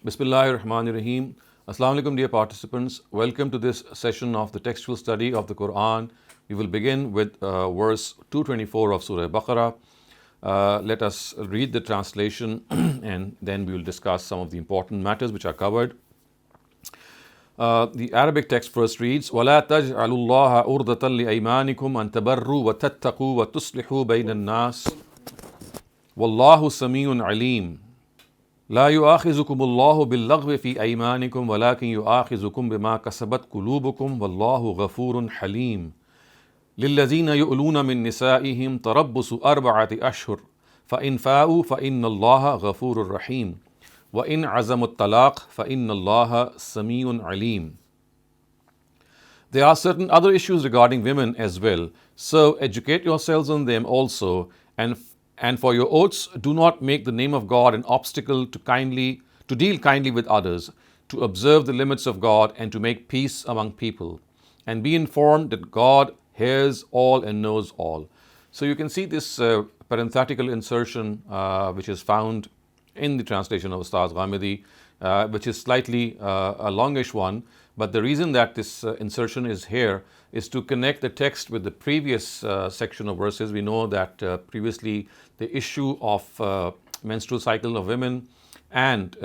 Bismillahirrahmanirrahim. Assalamu alaikum, dear participants. Welcome to this session of the textual study of the Quran. We will begin with verse 224 of Surah Baqarah. Let us read the translation and then we will discuss some of the important matters which are covered. The Arabic text first reads, وَلَا تَجْعَلُوا اللَّهَ عُرْضَةً لِأَيْمَانِكُمْ أَن تَبَرُّوا وَتَتَّقُوا وَتُصْلِحُوا بَيْنَ النَّاسِ وَاللَّهُ سَمِيعٌ عَلِيمٌ لا يؤاخذكم الله باللغو في أيمانكم ولكن يؤاخذكم بما كسبت قلوبكم والله غفور حليم للذين يؤلون من نسائهم تربص 4 أشهر فإن فاءوا فإن الله غفور رحيم وإن عزموا الطلاق فإن الله سميع عليم. There are certain other issues regarding women as well, so educate yourselves on them also, and for your oaths, do not make the name of God an obstacle to deal kindly with others, to observe the limits of God, and to make peace among people. And be informed that God hears all and knows all. So you can see this parenthetical insertion which is found in the translation of Ustaz Ghamidi, which is slightly a longish one. But the reason that this insertion is here is to connect the text with the previous section of verses. We know that previously the issue of menstrual cycle of women and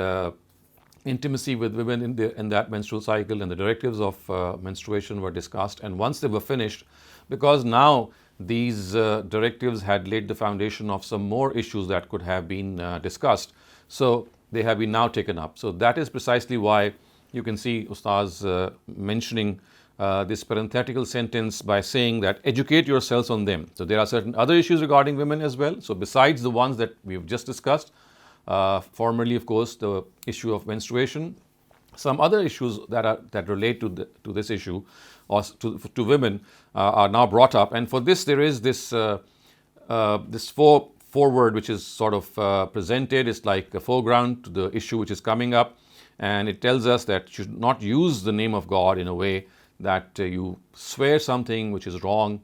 intimacy with women in that menstrual cycle and the directives of menstruation were discussed. And once they were finished, because now these directives had laid the foundation of some more issues that could have been discussed, so they have been now taken up. So that is precisely why you can see Ustaz mentioning this parenthetical sentence by saying that educate yourselves on them. So there are certain other issues regarding women as well. So besides the ones that we've just discussed, formerly of course the issue of menstruation, some other issues that relate to this issue or to women are now brought up. And for this there is this foreword which is sort of presented. It's like a foreground to the issue which is coming up, and it tells us that you should not use the name of God in a way that you swear something which is wrong,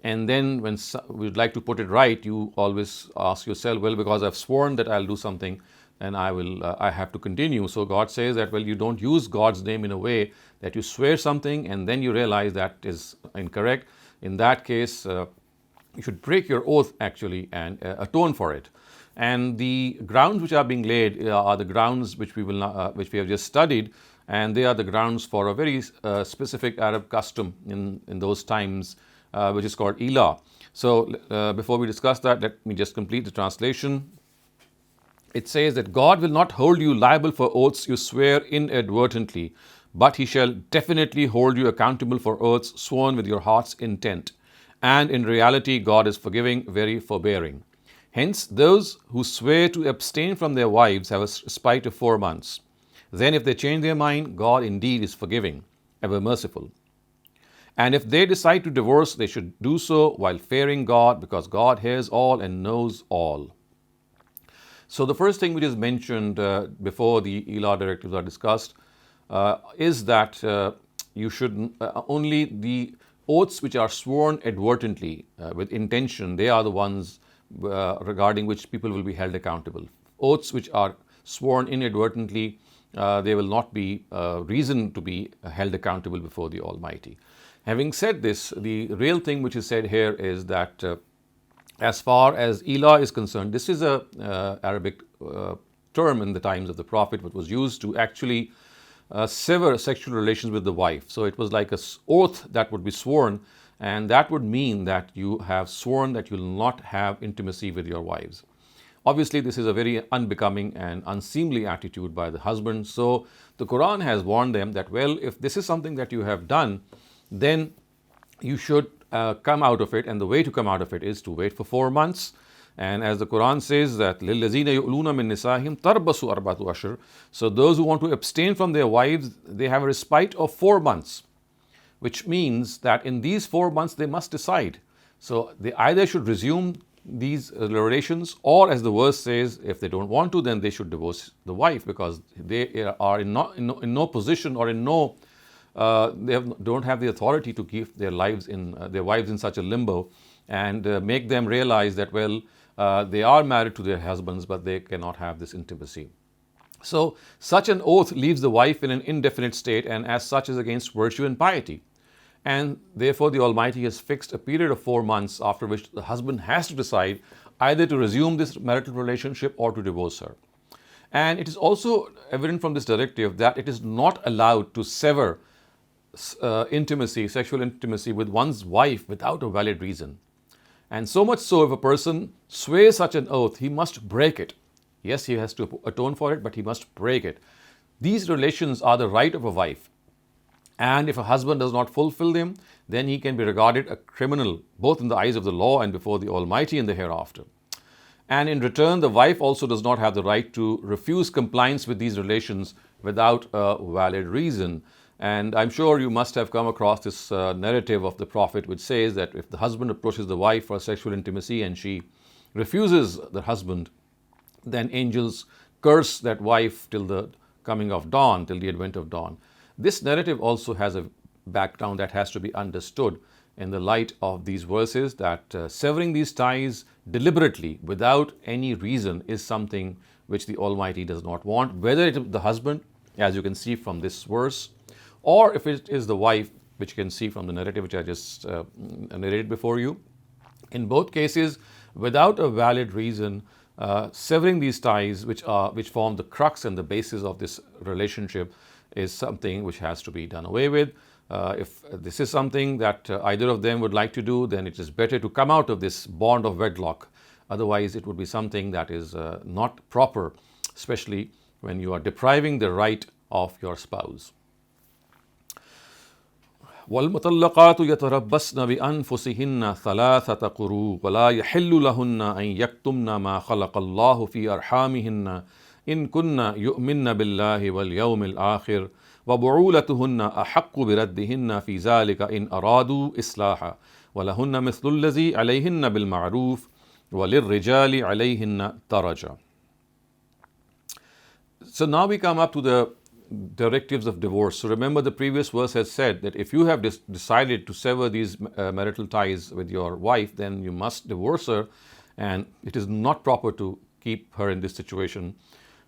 and then when we'd like to put it right, you always ask yourself, well, because I've sworn that I'll do something and I have to continue. So God says that, well, you don't use God's name in a way that you swear something and then you realize that is incorrect. In that case, you should break your oath actually and atone for it. And the grounds which are being laid are the grounds which we have just studied, and they are the grounds for a very specific Arab custom in those times, which is called Ila. So before we discuss that, let me just complete the translation. It says that God will not hold you liable for oaths you swear inadvertently, but He shall definitely hold you accountable for oaths sworn with your heart's intent. And in reality, God is forgiving, very forbearing. Hence, those who swear to abstain from their wives have a respite of 4 months. Then if they change their mind, God indeed is forgiving, ever merciful. And if they decide to divorce, they should do so while fearing God, because God hears all and knows all. So the first thing which is mentioned before the ELA directives are discussed is that you should only the oaths which are sworn advertently with intention, they are the ones regarding which people will be held accountable. Oaths which are sworn inadvertently, they will not be reason to be held accountable before the Almighty. Having said this, the real thing which is said here is that as far as Ila is concerned, this is a Arabic term in the times of the Prophet, which was used to actually sever sexual relations with the wife. So it was like an oath that would be sworn, and that would mean that you have sworn that you will not have intimacy with your wives. Obviously, this is a very unbecoming and unseemly attitude by the husband. So the Quran has warned them that, well, if this is something that you have done, then you should come out of it. And the way to come out of it is to wait for 4 months. And as the Quran says that, لِلَّذِينَ يُؤْلُونَ مِن نِسَائِهِمْ تَرْبَصُ 4 أَشْهُرٍ. So those who want to abstain from their wives, they have a respite of 4 months, which means that in these 4 months they must decide. So they either should resume these relations, or as the verse says, if they don't want to, then they should divorce the wife, because they are in no position or don't have the authority to keep their wives in such a limbo and make them realize that, well, they are married to their husbands, but they cannot have this intimacy. So such an oath leaves the wife in an indefinite state, and as such is against virtue and piety. And therefore the Almighty has fixed a period of 4 months after which the husband has to decide either to resume this marital relationship or to divorce her. And it is also evident from this directive that it is not allowed to sever intimacy, sexual intimacy with one's wife without a valid reason. And so much so, if a person swears such an oath, he must break it. Yes, he has to atone for it, but he must break it. These relations are the right of a wife. And if a husband does not fulfill them, then he can be regarded a criminal, both in the eyes of the law and before the Almighty in the hereafter. And in return, the wife also does not have the right to refuse compliance with these relations without a valid reason. And I'm sure you must have come across this narrative of the Prophet, which says that if the husband approaches the wife for sexual intimacy and she refuses the husband, then angels curse that wife till the coming of dawn, till the advent of dawn. This narrative also has a background that has to be understood in the light of these verses, that severing these ties deliberately without any reason is something which the Almighty does not want, whether it is the husband, as you can see from this verse, or if it is the wife, which you can see from the narrative which I just narrated before you. In both cases, without a valid reason, severing these ties, which form the crux and the basis of this relationship, is something which has to be done away with. If this is something that either of them would like to do, then it is better to come out of this bond of wedlock. Otherwise, it would be something that is not proper, especially when you are depriving the right of your spouse. وَالْمُطَلَّقَاتُ يَتَرَبَّصْنَ بِأَنفُسِهِنَّ ثَلَاثَةَ قُرُوءٍ وَلَا يَحِلُّ لَهُنَّ أَن يَكْتُمْنَ مَا خَلَقَ اللَّهُ فِي أَرْحَامِهِنَّ إِن كُنَّ يُؤْمِنَّ بِاللَّهِ وَالْيَوْمِ الْآخِرِ وَبُعُولَتُهُنَّ أَحَقُّ بِرَدِّهِنَّ فِي ذَلِكَ إِنْ أَرَادُوا إِصْلَاحًا وَلَهُنَّ مِثْلُ الَّذِي عَلَيْهِنَّ بِالْمَعْرُوفِ وَلِلرِّجَالِ عَلَيْهِنَّ دَرَجَةٌ. So now we come up to the directives of divorce. So remember, the previous verse has said that if you have decided to sever these marital ties with your wife, then you must divorce her, and it is not proper to keep her in this situation.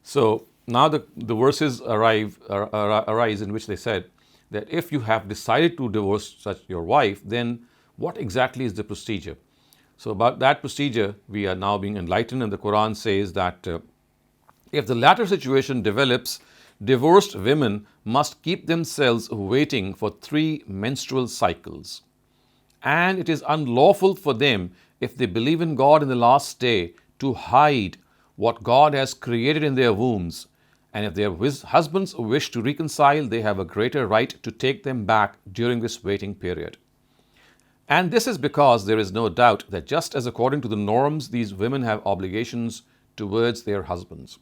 So now the verses arise in which they said that if you have decided to divorce such your wife, then what exactly is the procedure? So about that procedure, we are now being enlightened, and the Quran says that if the latter situation develops, divorced women must keep themselves waiting for 3 menstrual cycles. And it is unlawful for them, if they believe in God in the last day, to hide what God has created in their wombs. And if their husbands wish to reconcile, they have a greater right to take them back during this waiting period. And this is because there is no doubt that just as according to the norms, these women have obligations towards their husbands,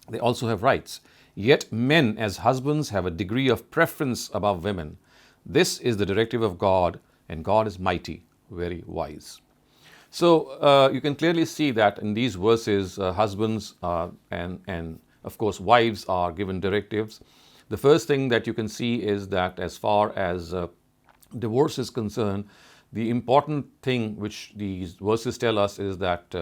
they also have rights. Yet men as husbands have a degree of preference above women. This is the directive of God, and God is mighty, very wise. So you can clearly see that in these verses, husbands and of course wives are given directives. The first thing that you can see is that as far as divorce is concerned, the important thing which these verses tell us is that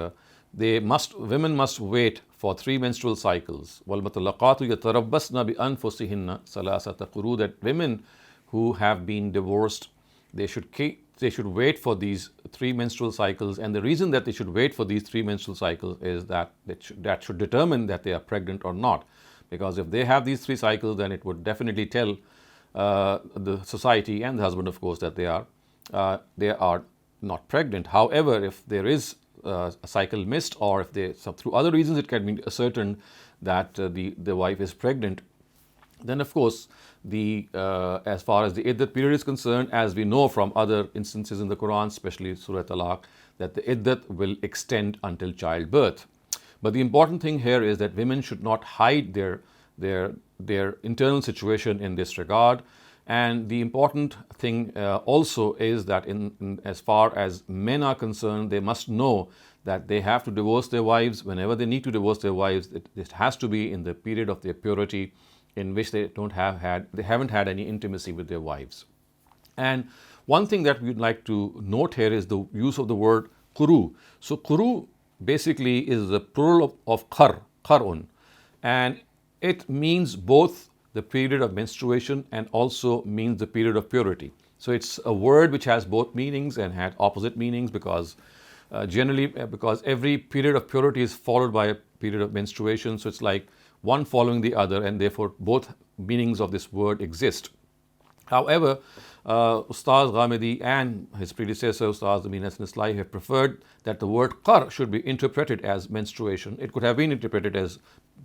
women must wait for 3 menstrual cycles. وَالْمُطَلَّقَاتُ يَتَرَبَّصْنَ بِأَنفُسِهِنَّ ثَلَاثَةَ قُرُوءٍ, that women who have been divorced, they should wait for these 3 menstrual cycles. And the reason that they should wait for these 3 menstrual cycles is that that should determine that they are pregnant or not. Because if they have these 3 cycles, then it would definitely tell the society and the husband, of course, that they are not pregnant. However, if there is a cycle missed, or if through other reasons it can be ascertained that the wife is pregnant, then of course as far as the iddat period is concerned, as we know from other instances in the Quran, especially Surah Talaq, that the iddat will extend until childbirth. But the important thing here is that women should not hide their internal situation in this regard. And the important thing also is that as far as men are concerned, they must know that they have to divorce their wives. Whenever they need to divorce their wives, it has to be in the period of their purity, in which they haven't had any intimacy with their wives. And one thing that we'd like to note here is the use of the word quru. So quru basically is the plural of qar'un, and it means both the period of menstruation and also means the period of purity. So it's a word which has both meanings and had opposite meanings, because because every period of purity is followed by a period of menstruation. So it's like one following the other, and therefore both meanings of this word exist. However, Ustaz Ghamidi and his predecessor, Ustaz Amin Hassan Islahi, have preferred that the word qar should be interpreted as menstruation. It could have been interpreted as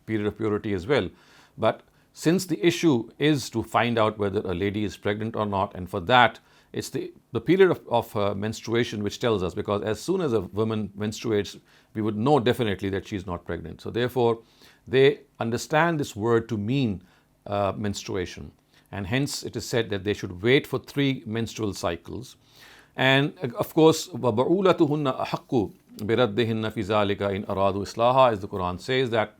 period of purity as well. But since the issue is to find out whether a lady is pregnant or not, and for that, it's the period of menstruation which tells us, because as soon as a woman menstruates, we would know definitely that she's not pregnant. So therefore, they understand this word to mean menstruation. And hence it is said that they should wait for 3 menstrual cycles. And of course, وَبَعُولَتُهُنَّ أَحَقُّ بِرَدِّهِنَّ فِي ذَلِكَ إِنْ أَرَادُوا إِصْلَاحًا, as the Quran says, that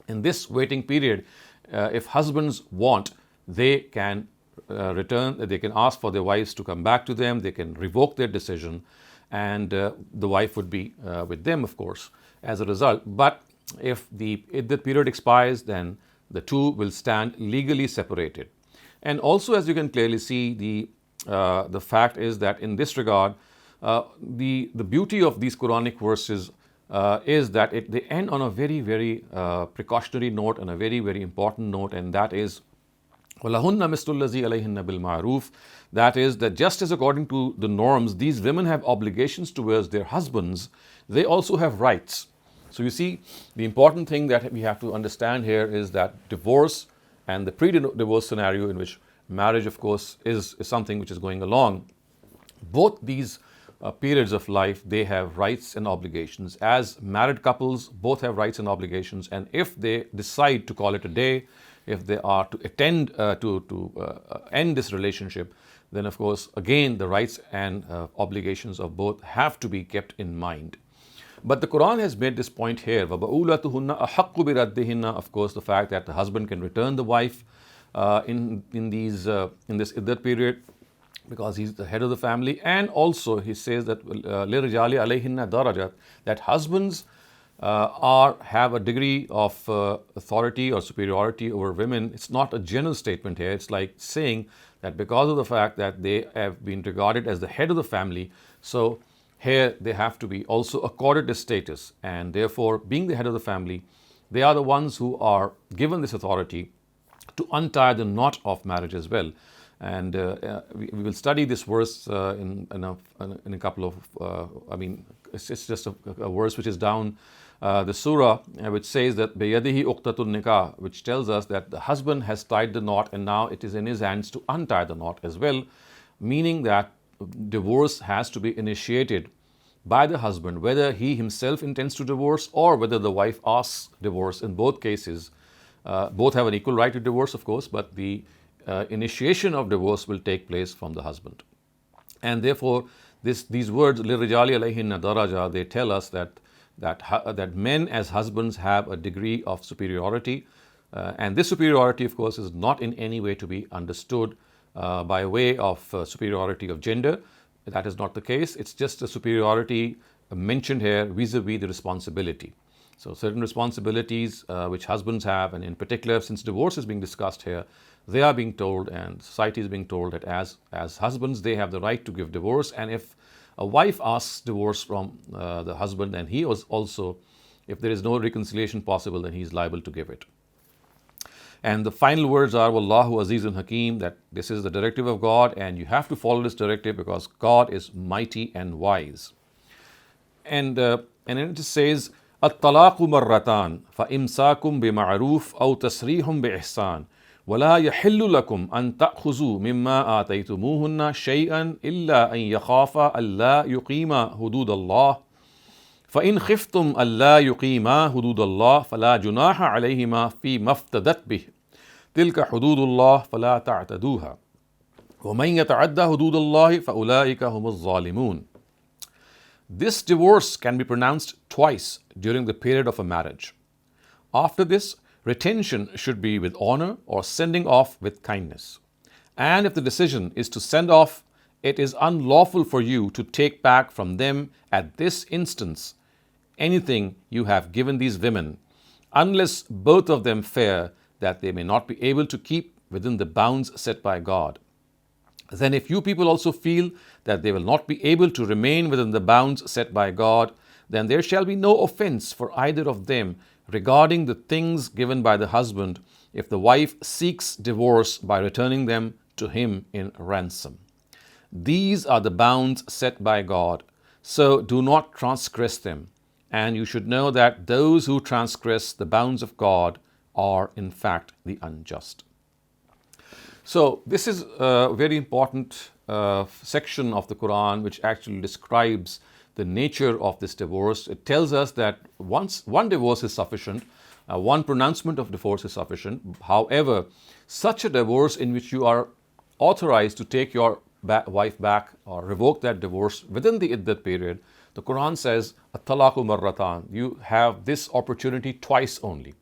in this waiting period, if husbands want, they can return, they can ask for their wives to come back to them, they can revoke their decision, and the wife would be with them, of course, as a result. But if the period expires, then the two will stand legally separated. And also, as you can clearly see, the fact is that in this regard, the beauty of these Quranic verses is that they end on a very, very precautionary note and a very, very important note, and that is وَلَهُنَّ مِثْلُ الَّذِي عَلَيْهِنَّ بِالْمَعْرُوفِ. That is, that just as according to the norms, these women have obligations towards their husbands, they also have rights. So you see, the important thing that we have to understand here is that divorce and the pre-divorce scenario, in which marriage, of course, is something which is going along, both these periods of life, they have rights and obligations. As married couples, both have rights and obligations, and if they decide to call it a day, if they are to end this relationship, then of course, again, the rights and obligations of both have to be kept in mind. But the Quran has made this point here, وَبَعُولَتُهُنَّ أَحَقُّ بِرَدِّهِنَّ, of course, the fact that the husband can return the wife in this iddat period, because he's the head of the family. And also he says that لِرِجَالِ عَلَيْهِنَّ دَرَجَةٌ, that husbands have a degree of authority or superiority over women. It's not a general statement here. It's like saying that because of the fact that they have been regarded as the head of the family, so here they have to be also accorded this status, and therefore, being the head of the family, they are the ones who are given this authority to untie the knot of marriage as well. And we will study this verse in a couple of, it's just a verse which is down the surah, which says that بِيَدِهِ أُقْتَةُ النِّكَاحِ, which tells us that the husband has tied the knot and now it is in his hands to untie the knot as well, meaning that divorce has to be initiated by the husband, whether he himself intends to divorce or whether the wife asks divorce. In both cases, both have an equal right to divorce, of course, but the initiation of divorce will take place from the husband. And therefore, these words, لِلرِّجَالِ عَلَيْهِنَّ دَرَجَةٌ, they tell us that men as husbands have a degree of superiority, and this superiority, of course, is not in any way to be understood by way of superiority of gender. That is not the case. It's just a superiority mentioned here vis-a-vis the responsibility. So certain responsibilities which husbands have, and in particular, since divorce is being discussed here, they are being told, and society is being told, that as husbands, they have the right to give divorce. And if a wife asks divorce from the husband, then he was also, if there is no reconciliation possible, then he is liable to give it. And the final words are, Wallahu Azizun Hakim, that this is the directive of God, and you have to follow this directive because God is mighty and wise. And it says, الطلاق مرتان فإمساكم بمعروف أو تسريح بإحسان ولا يحل لكم أن تأخذوا مما آتيتموهن شيئا إلا أن يخافا ألا يقيما حدود الله فإن خفتم ألا يقيما حدود الله فلا جناح عليهما فيما افتدت به تلك حدود الله فلا تعتدوها ومن يتعدى حدود الله فأولئك هم الظالمون. This divorce can be pronounced twice during the period of a marriage. After this, retention should be with honor or sending off with kindness. And if the decision is to send off, it is unlawful for you to take back from them at this instance anything you have given these women, unless both of them fear that they may not be able to keep within the bounds set by God. Then if you people also feel that they will not be able to remain within the bounds set by God, then there shall be no offense for either of them regarding the things given by the husband, if the wife seeks divorce by returning them to him in ransom. These are the bounds set by God, so do not transgress them. And you should know that those who transgress the bounds of God are in fact the unjust. So this is a very important section of the Quran which actually describes the nature of this divorce. It tells us that one divorce is sufficient, one pronouncement of divorce is sufficient. However, such a divorce in which you are authorized to take your wife back or revoke that divorce within the iddat period, the Quran says, at-talaqu marratan, you have this opportunity twice only.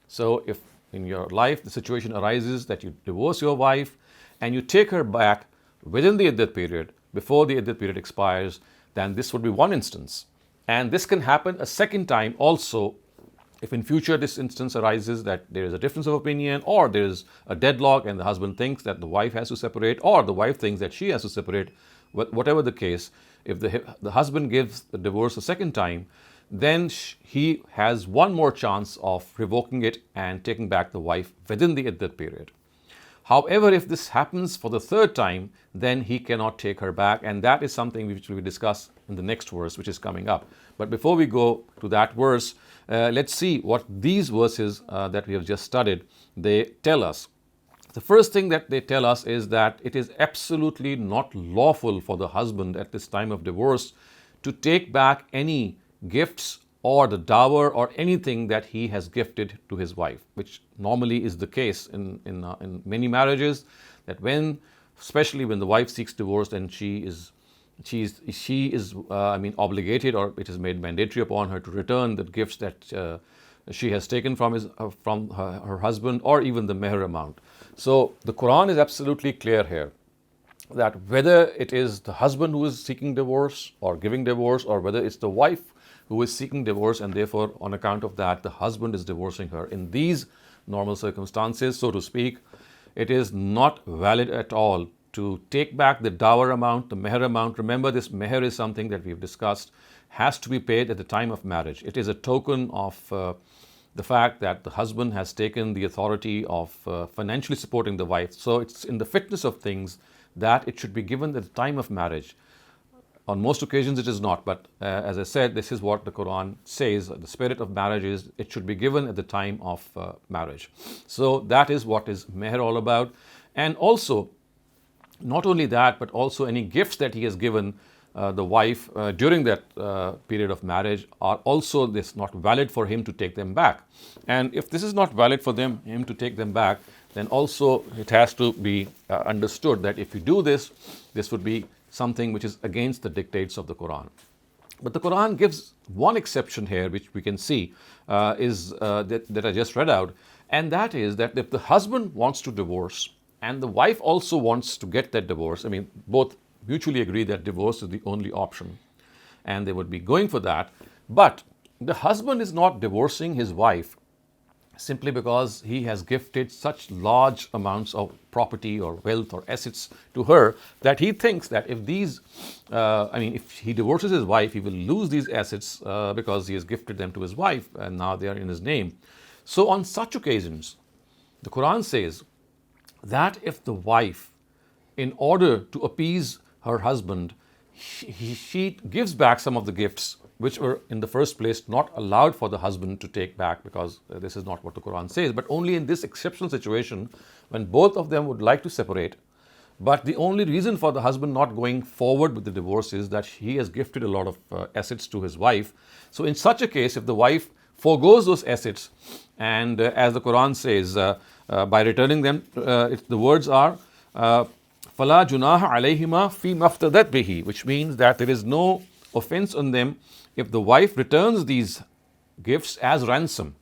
So if in your life the situation arises that you divorce your wife and you take her back within the iddat period, before the iddat period expires, then this would be one instance. And this can happen a second time also if in future this instance arises that there is a difference of opinion, or there is a deadlock and the husband thinks that the wife has to separate, or the wife thinks that she has to separate. Whatever the case, if the husband gives the divorce a second time, then he has one more chance of revoking it and taking back the wife within the iddat period. However, if this happens for the third time, then he cannot take her back, and that is something which we will discuss in the next verse which is coming up. But before we go to that verse, let's see what these verses that we have just studied, they tell us. The first thing that they tell us is that it is absolutely not lawful for the husband at this time of divorce to take back any gifts or the dower or anything that he has gifted to his wife, which normally is the case in many marriages, that especially when the wife seeks divorce, then she is obligated, or it is made mandatory upon her to return the gifts that she has taken from her husband, or even the meher amount. So the Quran is absolutely clear here that whether it is the husband who is seeking divorce or giving divorce, or whether it's the wife who is seeking divorce and therefore on account of that the husband is divorcing her, in these normal circumstances, so to speak, it is not valid at all to take back the dower amount, the meher amount. Remember, this meher is something that we've discussed, has to be paid at the time of marriage. It is a token of the fact that the husband has taken the authority of financially supporting the wife. So it's in the fitness of things that it should be given at the time of marriage. On most occasions it is not, but as I said, this is what the Quran says. The spirit of marriage is it should be given at the time of marriage. So that is what is meher all about. And also, not only that, but also any gifts that he has given the wife during that period of marriage are also not valid for him to take them back. And if this is not valid for him to take them back, then also it has to be understood that if you do this, this would be something which is against the dictates of the Quran. But the Quran gives one exception here, which we can see that I just read out, and that is that if the husband wants to divorce and the wife also wants to get that divorce, both mutually agree that divorce is the only option and they would be going for that, but the husband is not divorcing his wife simply because he has gifted such large amounts of property or wealth or assets to her that he thinks that if he divorces his wife, he will lose these assets because he has gifted them to his wife and now they are in his name. So on such occasions, the Quran says that if the wife, in order to appease her husband, she gives back some of the gifts which were in the first place not allowed for the husband to take back, because this is not what the Quran says, but only in this exceptional situation when both of them would like to separate. But the only reason for the husband not going forward with the divorce is that he has gifted a lot of assets to his wife. So in such a case, if the wife forgoes those assets, and as the Quran says, by returning them, the words are فَلَا جُنَاهَ عَلَيْهِمَا فِي مَفْتَدَتْ بِهِ, which means that there is no offense on them if the wife returns these gifts as ransom.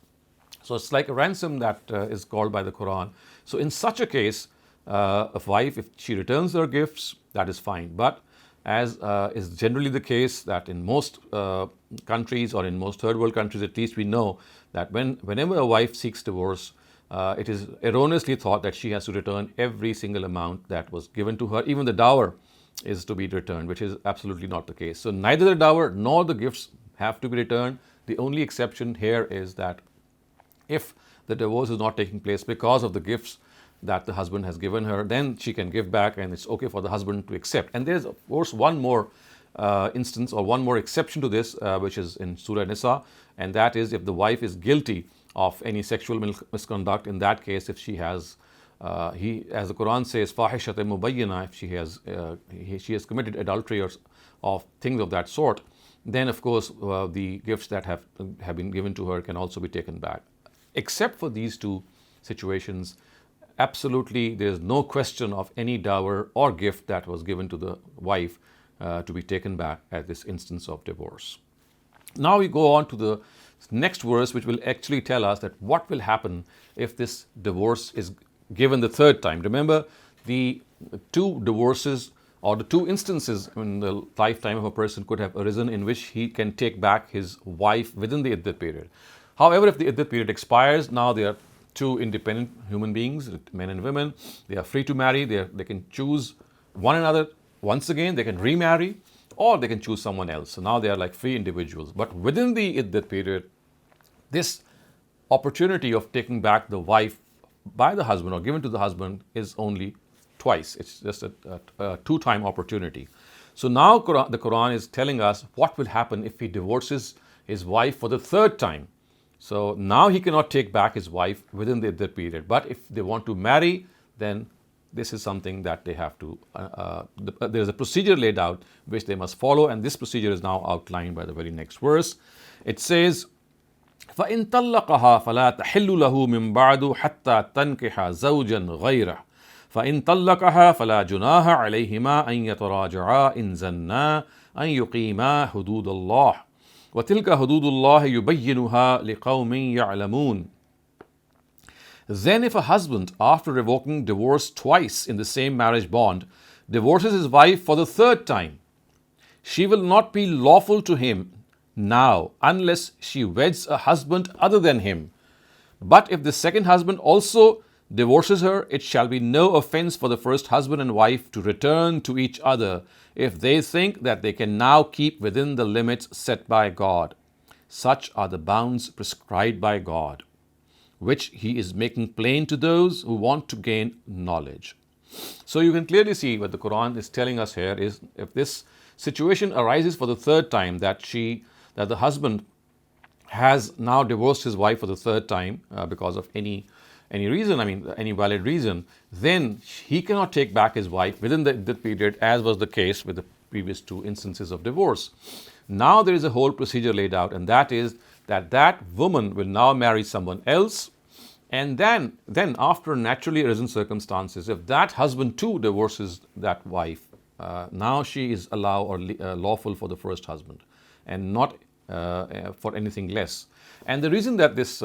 So it's like a ransom that is called by the Quran. So in such a case, a wife, if she returns her gifts, that is fine. But as is generally the case, that in most countries, or in most third world countries at least, we know that whenever a wife seeks divorce, it is erroneously thought that she has to return every single amount that was given to her. Even the dower is to be returned, which is absolutely not the case. So neither the dower nor the gifts have to be returned. The only exception here is that if the divorce is not taking place because of the gifts that the husband has given her, then she can give back, and it's okay for the husband to accept. And there's, of course, one more instance or one more exception to this, which is in Surah Nisa, and that is if the wife is guilty of any sexual misconduct. In that case, if she has, as the Quran says, fahishat mubayyana, if she has committed adultery or of things of that sort, then of course the gifts that have been given to her can also be taken back. Except for these two situations, absolutely there is no question of any dower or gift that was given to the wife to be taken back at this instance of divorce. Now we go on to the next verse, which will actually tell us that what will happen if this divorce is given the third time. Remember, the two divorces or the two instances in the lifetime of a person could have arisen in which he can take back his wife within the iddah period. However, if the iddah period expires, now they are two independent human beings, men and women. They are free to marry. They can choose one another once again. They can remarry, or they can choose someone else. So now they are like free individuals. But within the iddah period, this opportunity of taking back the wife by the husband or given to the husband is only twice. It's just a two-time opportunity. So now the Quran is telling us what will happen if he divorces his wife for the third time. So now he cannot take back his wife within the iddah period. But if they want to marry, then this is something that they have to, there is a procedure laid out which they must follow, and this procedure is now outlined by the very next verse. It says, فَإِن طَلَّقَهَا فَلَا تَحِلُّ لَهُ مِن بَعْدُ حَتَّى تَنْكِحَ زَوْجًا غَيْرَهُ فَإِن طَلَّقَهَا فَلَا جُنَاحَ عَلَيْهِمَا أَن يَتَرَاجَعَا إِن زَنَّا أَن يُقِيمَا حُدُودَ اللَّهِ وَتِلْكَ حُدُودُ اللَّهِ يُبَيِّنُهَا لِقَوْمٍ يَعْلَمُونَ. Then if a husband, after revoking divorce twice in the same marriage bond, divorces his wife for the third time, she will not be lawful to him now unless she weds a husband other than him. But if the second husband also divorces her, it shall be no offense for the first husband and wife to return to each other if they think that they can now keep within the limits set by God. Such are the bounds prescribed by God, which he is making plain to those who want to gain knowledge. So you can clearly see what the Quran is telling us here is, if this situation arises for the third time, that the husband has now divorced his wife for the third time because of any reason, any valid reason, then he cannot take back his wife within the period, as was the case with the previous two instances of divorce. Now there is a whole procedure laid out, and that is that woman will now marry someone else, and then after naturally arisen circumstances, if that husband too divorces that wife, now she is allowed or lawful for the first husband, and not for anything less. And the reason that this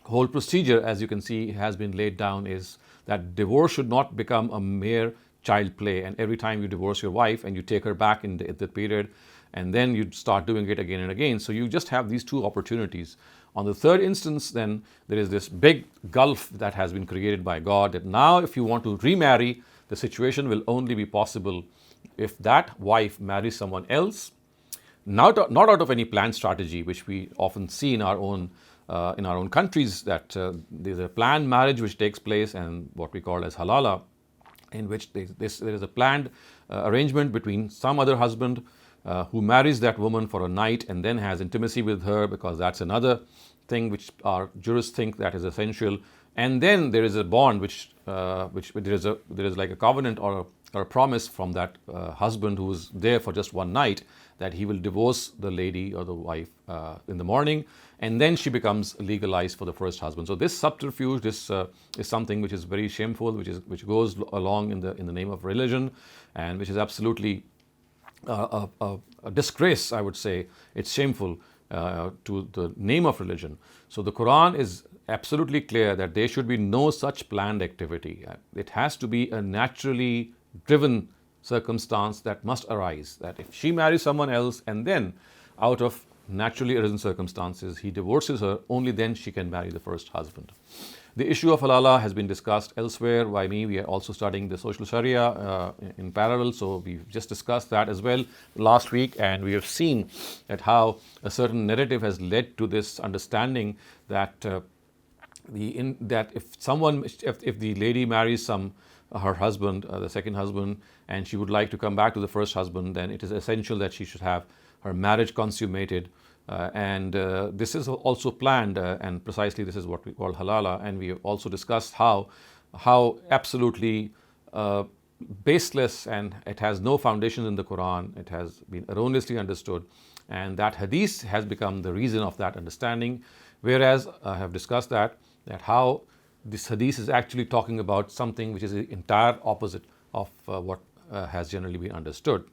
whole procedure, as you can see, has been laid down is that divorce should not become a mere child play, and every time you divorce your wife and you take her back in the period, and then you start doing it again and again. So you just have these two opportunities. On the third instance, then there is this big gulf that has been created by God, that now if you want to remarry, the situation will only be possible if that wife marries someone else, not out of any planned strategy, which we often see in our own countries, that there's a planned marriage which takes place, and what we call as halala, in which there is a planned arrangement between some other husband who marries that woman for a night and then has intimacy with her, because that's another thing which our jurists think that is essential. And then there is a bond which there is like a covenant or a promise from that husband who is there for just one night, that he will divorce the lady or the wife in the morning, and then she becomes legalized for the first husband. So this subterfuge, this is something which is very shameful, which goes along in the name of religion, and which is absolutely a disgrace, I would say. It's shameful to the name of religion. So the Quran is absolutely clear that there should be no such planned activity. It has to be a naturally driven circumstance that must arise, that if she marries someone else and then out of naturally arisen circumstances he divorces her, only then she can marry the first husband. The issue of halala has been discussed elsewhere by me. We are also studying the social sharia in parallel, so we've just discussed that as well last week, and we have seen that how a certain narrative has led to this understanding that if the lady marries her husband, the second husband, and she would like to come back to the first husband, then it is essential that she should have her marriage consummated. And this is also planned, and precisely this is what we call halala. And we have also discussed how absolutely baseless, and it has no foundation in the Quran. It has been erroneously understood, and that hadith has become the reason of that understanding. Whereas I have discussed that how this hadith is actually talking about something which is the entire opposite of what has generally been understood.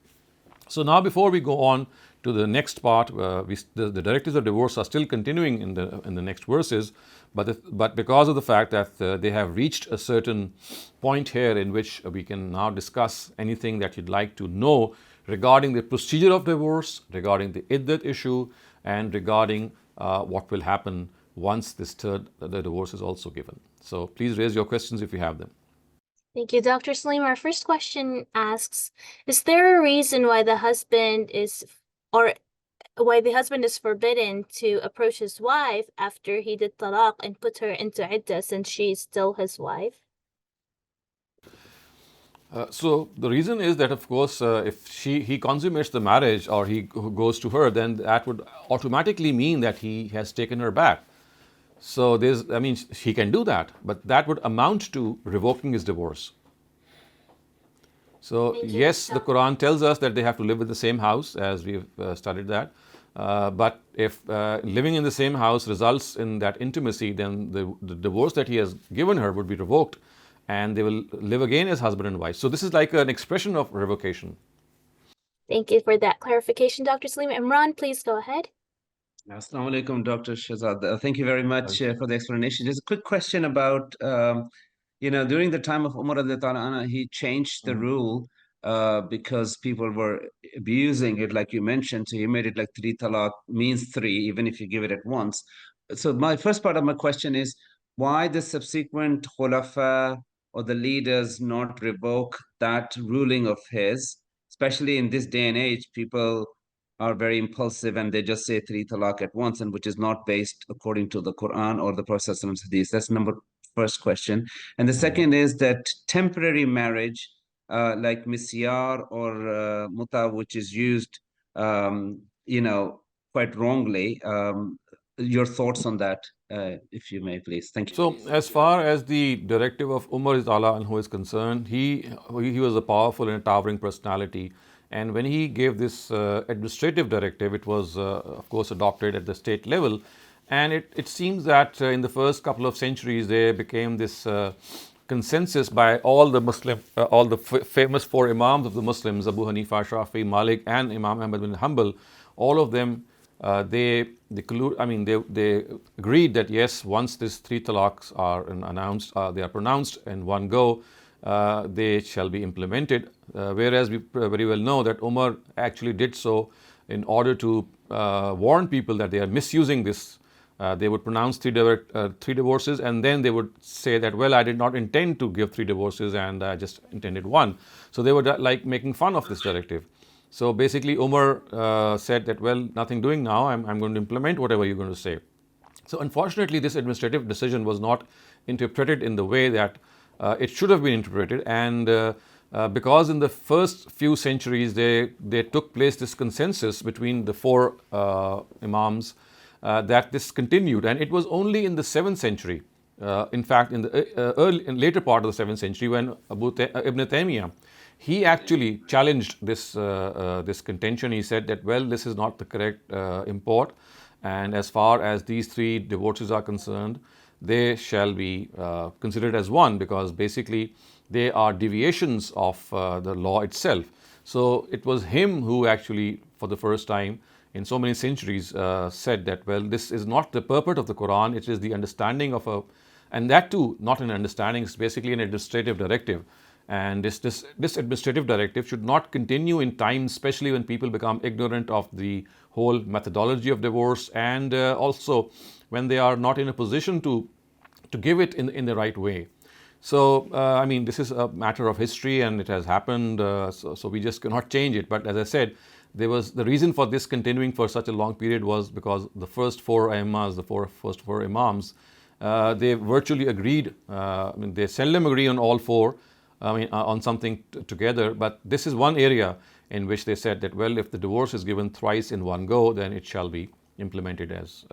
So now, before we go on to the next part, the directives of divorce are still continuing in the next verses, but because of the fact that they have reached a certain point here in which we can now discuss anything that you'd like to know regarding the procedure of divorce, regarding the iddat issue, and regarding what will happen once the divorce is also given. So please raise your questions if you have them. Thank you, Dr. Saleem. Our first question asks, is there a reason why the husband is forbidden to approach his wife after he did talaq and put her into iddah, since she is still his wife? So the reason is that, of course, if he consummates the marriage, or he goes to her, then that would automatically mean that he has taken her back. So he can do that, but that would amount to revoking his divorce. So yes, the Quran tells us that they have to live in the same house, as we've studied that. But if living in the same house results in that intimacy, then the divorce that he has given her would be revoked, and they will live again as husband and wife. So this is like an expression of revocation. Thank you for that clarification, Dr. Saleem. Imran, please go ahead. Assalamu alaikum, Dr. Shehzad. Thank you very much for the explanation. Just a quick question about, during the time of Umar radiallahu anhu, he changed the rule because people were abusing it, like you mentioned. So he made it like 3 talaq means 3, even if you give it at once. So my first part of my question is, why the subsequent khulafa or the leaders not revoke that ruling of his? Especially in this day and age, people are very impulsive and they just say 3 talaq at once, and which is not based according to the Quran or the Prophet's hadith. That's first question. And the second is that temporary marriage, like misyar or muta, which is used, quite wrongly. Your thoughts on that, if you may, please. Thank you. So, as far as the directive of Umar anhu is concerned, he was a powerful and towering personality. And when he gave this administrative directive, it was, of course, adopted at the state level. And it seems that in the first couple of centuries, there became this consensus by all the famous 4 Imams of the Muslims, Abu Hanifa, Shafi, Malik, and Imam Ahmed bin Hanbal. All of them, they agreed that yes, once these 3 talaqs are announced, they are pronounced in one go, they shall be implemented. Whereas we very well know that Umar actually did so in order to warn people that they are misusing this. They would pronounce 3 divorces, and then they would say that, well, I did not intend to give 3 divorces and I just intended 1. So they were like making fun of this directive. So basically Umar said that, well, nothing doing now, I'm going to implement whatever you're going to say. So unfortunately, this administrative decision was not interpreted in the way that it should have been interpreted, and because in the first few centuries there took place this consensus between the 4 Imams that this continued, and it was only in the 7th century, in fact in the later part of the 7th century, when Ibn Taymiyyah, he actually challenged this contention. He said that, well, this is not the correct import, and as far as these 3 divorces are concerned, they shall be considered as one, because basically they are deviations of the law itself. So it was him who actually, for the first time in so many centuries, said that, well, this is not the purport of the Quran, it is the understanding of and that too, not an understanding, it's basically an administrative directive. And this administrative directive should not continue in time, especially when people become ignorant of the whole methodology of divorce, and also when they are not in a position to to give it in the right way. So, I mean, this is a matter of history and it has happened, so we just cannot change it. But as I said, there was the reason for this continuing for such a long period was because the first four Imams, first four Imams, they virtually agreed. I mean, they seldom agree on all four, I mean, on something together. But this is one area in which they said that, well, if the divorce is given thrice in one go, then it shall be implemented as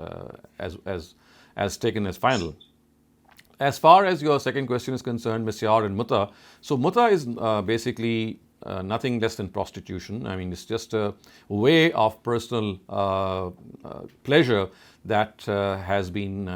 taken as final. As far as your second question is concerned, misyar and muta. So muta is basically nothing less than prostitution. I mean, it's just a way of personal pleasure that has been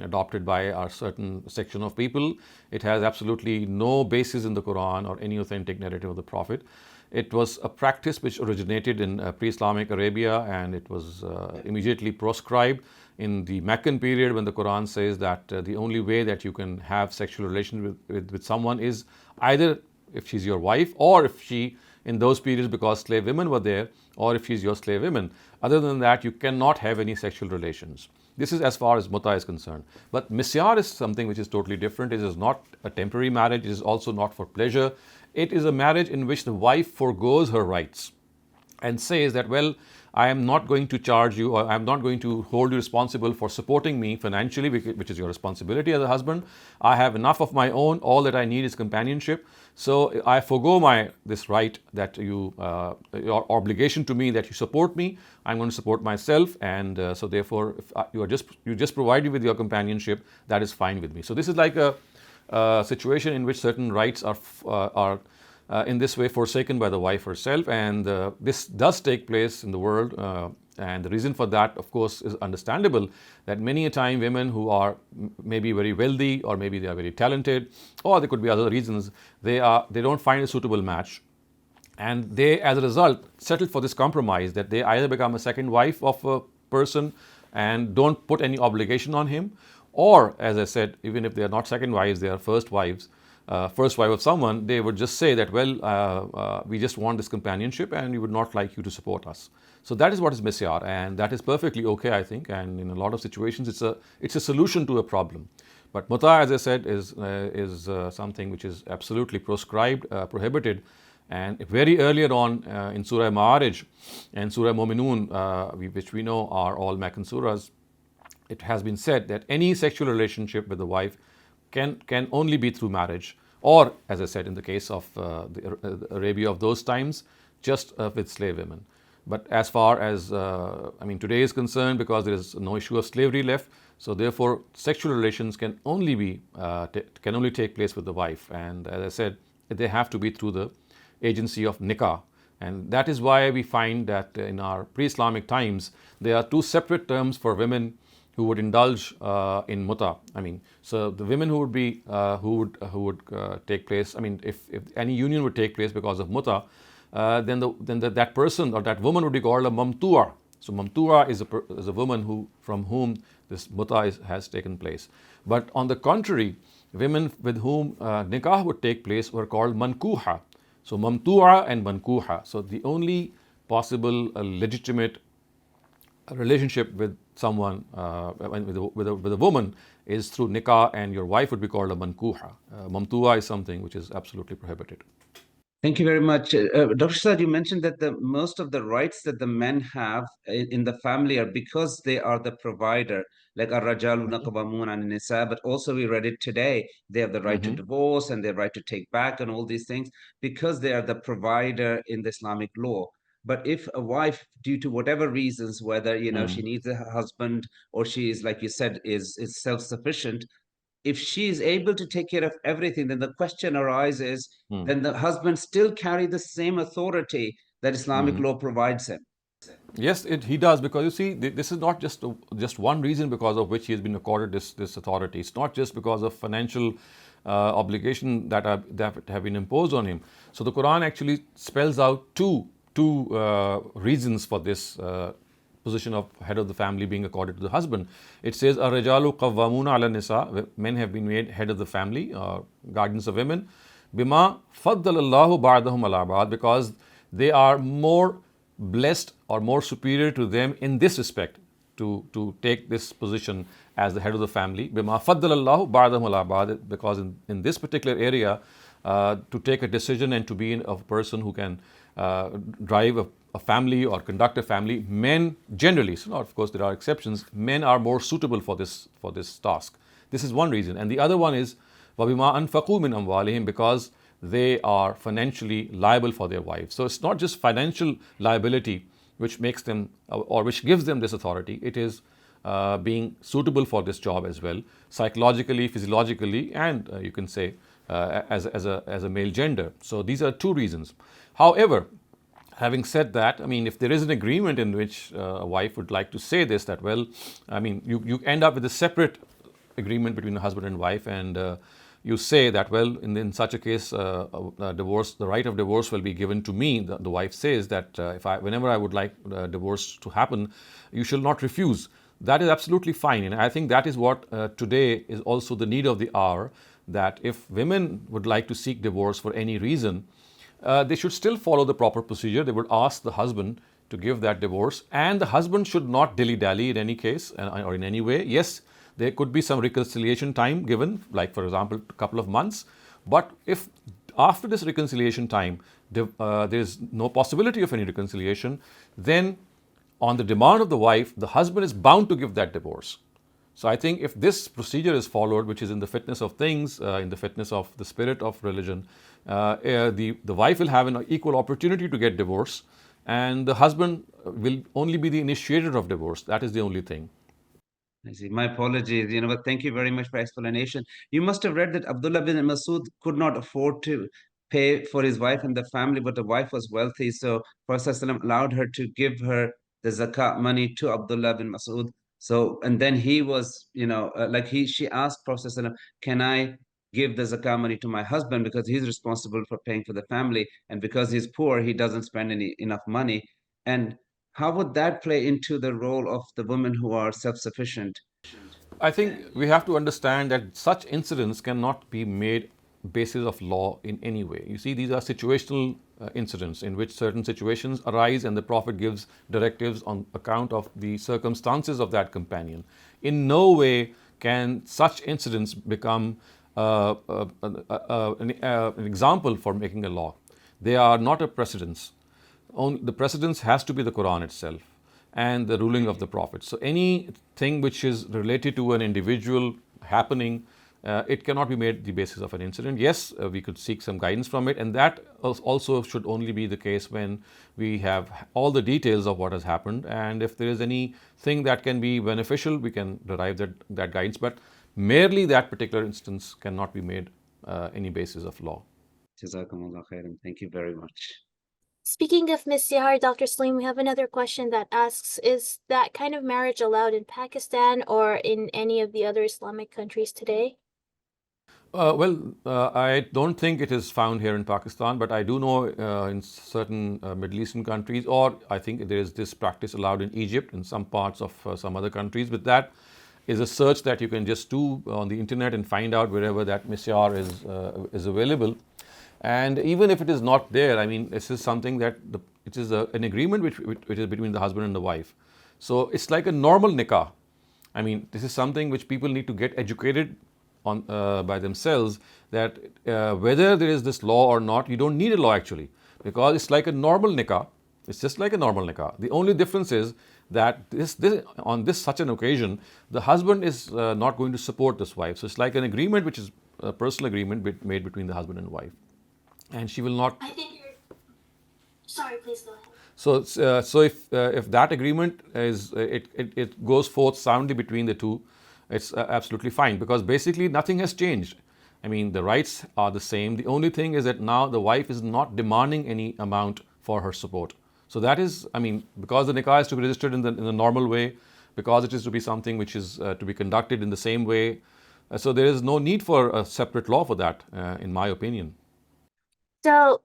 adopted by a certain section of people. It has absolutely no basis in the Quran or any authentic narrative of the Prophet. It was a practice which originated in pre-Islamic Arabia, and it was immediately proscribed in the Meccan period, when the Quran says that the only way that you can have sexual relations with someone is either if she's your wife, or if she, in those periods because slave women were there, or if she's your slave women. Other than that, you cannot have any sexual relations. This is as far as muta is concerned. But misyar is something which is totally different. It is not a temporary marriage. It is also not for pleasure. It is a marriage in which the wife forgoes her rights and says that, well, I am not going to charge you, or I am not going to hold you responsible for supporting me financially, which is your responsibility as a husband. I have enough of my own. All that I need is companionship. So I forgo this right that your obligation to me, that you support me. I'm going to support myself, and so therefore, if you just provide me with your companionship, that is fine with me. So this is like a situation in which certain rights are in this way forsaken by the wife herself, and this does take place in the world, and the reason for that, of course, is understandable, that many a time women who are maybe very wealthy, or maybe they are very talented, or there could be other reasons, they don't find a suitable match, and they, as a result, settle for this compromise that they either become a second wife of a person and don't put any obligation on him, or, as I said, even if they are not second wives, they are first wives, first wife of someone, they would just say that, well, we just want this companionship and we would not like you to support us. So that is what is misyar, and that is perfectly okay, I think, and in a lot of situations it's a solution to a problem. But muta, as I said, is something which is absolutely proscribed, prohibited, and very earlier on in Surah Ma'arij and Surah Mu'minun, which we know are all Meccan surahs, it has been said that any sexual relationship with the wife can only be through marriage, or, as I said, in the case of the Arabia of those times, just with slave women. But as far as today is concerned, because there is no issue of slavery left, so therefore sexual relations can only take place with the wife, and as I said, they have to be through the agency of nikah. And that is why we find that in our pre-Islamic times there are two separate terms for women who would indulge in muta. So the women who would take place. If any union would take place because of muta, then that person or that woman would be called a mamtua. So mamtua is a woman from whom this muta has taken place. But on the contrary, women with whom nikah would take place were called mankuha. So mamtua and mankuha. So the only possible legitimate relationship with someone, with a woman, is through nikah, and your wife would be called a mankuha. Mamtua is something which is absolutely prohibited. Thank you very much. Dr. Shehzad, you mentioned that most of the rights that the men have in the family are because they are the provider, like ar-rajalu qawwamun 'ala nisa, but also we read it today, they have the right to divorce and their right to take back and all these things because they are the provider in the Islamic law. But if a wife, due to whatever reasons, whether she needs a husband or she is, like you said, is self-sufficient, if she is able to take care of everything, then the question arises, then the husband still carry the same authority that Islamic law provides him. Yes, he does, because you see, this is not just one reason because of which he has been accorded this authority. It's not just because of financial obligation that have been imposed on him. So the Quran actually spells out two reasons for this position of head of the family being accorded to the husband. It says, ar-rajalu qawwamuna 'ala nisa, men have been made head of the family, guardians of women, bima faddalallahu ba'dahum 'ala ba'd, because they are more blessed or more superior to them in this respect, to take this position as the head of the family. بِمَا فَضَّلَ اللَّهُ بَعْضَهُمْ عَلَى بَعْضٍ, because in this particular area, to take a decision and to be a person who can drive a family or conduct a family, men generally, so of course there are exceptions, men are more suitable for this task. This is one reason. And the other one is وَبِمَا أَنْفَقُوا مِنْ أَمْوَالِهِمْ, because they are financially liable for their wives. So it's not just financial liability which makes them or which gives them this authority. It is being suitable for this job as well, psychologically, physiologically, and you can say as a male gender. So these are two reasons. However, having said that, I mean, if there is an agreement in which a wife would like to say this, that, well, I mean, you end up with a separate agreement between a husband and wife, and you say that, well, in such a case, divorce, the right of divorce will be given to me. The wife says that whenever I would like divorce to happen, you shall not refuse. That is absolutely fine, and I think that is what today is also the need of the hour. That if women would like to seek divorce for any reason, they should still follow the proper procedure. They would ask the husband to give that divorce, and the husband should not dilly-dally in any case or in any way. Yes, there could be some reconciliation time given, like for example, a couple of months. But if after this reconciliation time, there is no possibility of any reconciliation, then on the demand of the wife, the husband is bound to give that divorce. So I think if this procedure is followed, which is in the fitness of things, in the fitness of the spirit of religion, the wife will have an equal opportunity to get divorce, and the husband will only be the initiator of divorce. That is the only thing. I see. My apologies, but thank you very much for explanation. You must have read that Abdullah bin Masud could not afford to pay for his wife and the family, but the wife was wealthy. So Prophet ﷺ allowed her to give her the zakat money to Abdullah bin Masud. So, and then he was, she asked Prophet ﷺ, can I give the zakat money to my husband because he's responsible for paying for the family, and because he's poor, he doesn't spend enough money. And how would that play into the role of the women who are self-sufficient? I think we have to understand that such incidents cannot be made basis of law in any way. You see, these are situational incidents in which certain situations arise and the Prophet gives directives on account of the circumstances of that companion. In no way can such incidents become an example for making a law. They are not a precedence. The precedence has to be the Quran itself and the ruling of the Prophet. So anything which is related to an individual happening, it cannot be made the basis of an incident. Yes, we could seek some guidance from it, and that also should only be the case when we have all the details of what has happened, and if there is anything that can be beneficial, we can derive that guidance, but merely that particular instance cannot be made any basis of law. Jazakumullah khairan. Thank you very much. Speaking of misyar, Dr. Saleem, we have another question that asks, is that kind of marriage allowed in Pakistan or in any of the other Islamic countries today? I don't think it is found here in Pakistan, but I do know in certain Middle Eastern countries, or I think there is this practice allowed in Egypt and some parts of some other countries. But that is a search that you can just do on the internet and find out wherever that misyar is available. And even if it is not there, I mean, this is something that it is an agreement which is between the husband and the wife. So it's like a normal nikah. I mean, this is something which people need to get educated on by themselves, that whether there is this law or not, you don't need a law actually, because it's like a normal nikah. It's just like a normal nikah. The only difference is that on such an occasion, the husband is not going to support this wife. So it's like an agreement which is a personal agreement made between the husband and wife. And she will not. I think sorry, please go ahead. So if that agreement is it goes forth soundly between the two, it's absolutely fine, because basically nothing has changed. I mean, the rights are the same. The only thing is that now the wife is not demanding any amount for her support. So that is, I mean, because the nikah is to be registered in the normal way, because it is to be something which is to be conducted in the same way. So there is no need for a separate law for that, in my opinion. So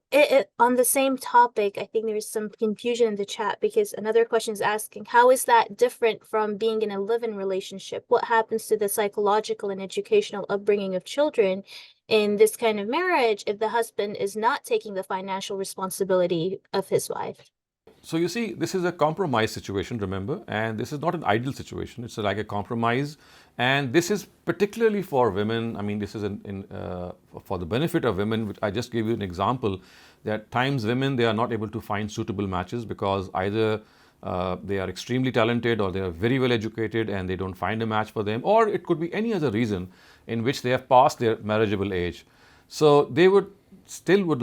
on the same topic, I think there's some confusion in the chat, because another question is asking, how is that different from being in a live-in relationship? What happens to the psychological and educational upbringing of children in this kind of marriage if the husband is not taking the financial responsibility of his wife? So you see, this is a compromise situation, remember, and this is not an ideal situation. It's like a compromise, and this is particularly for women. I mean, this is for the benefit of women. Which I just gave you an example that at times women, they are not able to find suitable matches because either they are extremely talented or they are very well educated and they don't find a match for them, or it could be any other reason in which they have passed their marriageable age. So they would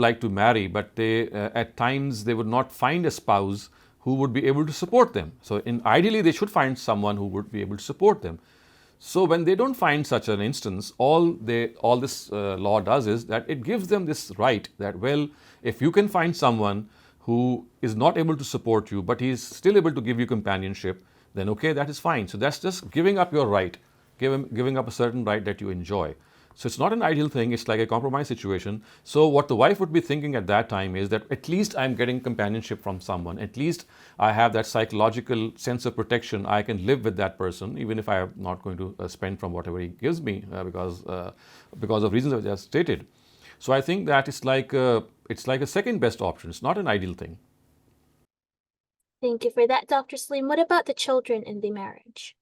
like to marry, but they at times they would not find a spouse who would be able to support them. So ideally they should find someone who would be able to support them. So when they don't find such an instance, all this law does is that it gives them this right that, well, if you can find someone who is not able to support you, but he is still able to give you companionship, then okay, that is fine. So that's just giving up your right, giving up a certain right that you enjoy. So it's not an ideal thing, it's like a compromise situation. So what the wife would be thinking at that time is that at least I'm getting companionship from someone, at least I have that psychological sense of protection, I can live with that person, even if I am not going to spend from whatever he gives me because of reasons I just stated. So I think that it's like a second best option, it's not an ideal thing. Thank you for that, Dr. Saleem. What about the children in the marriage?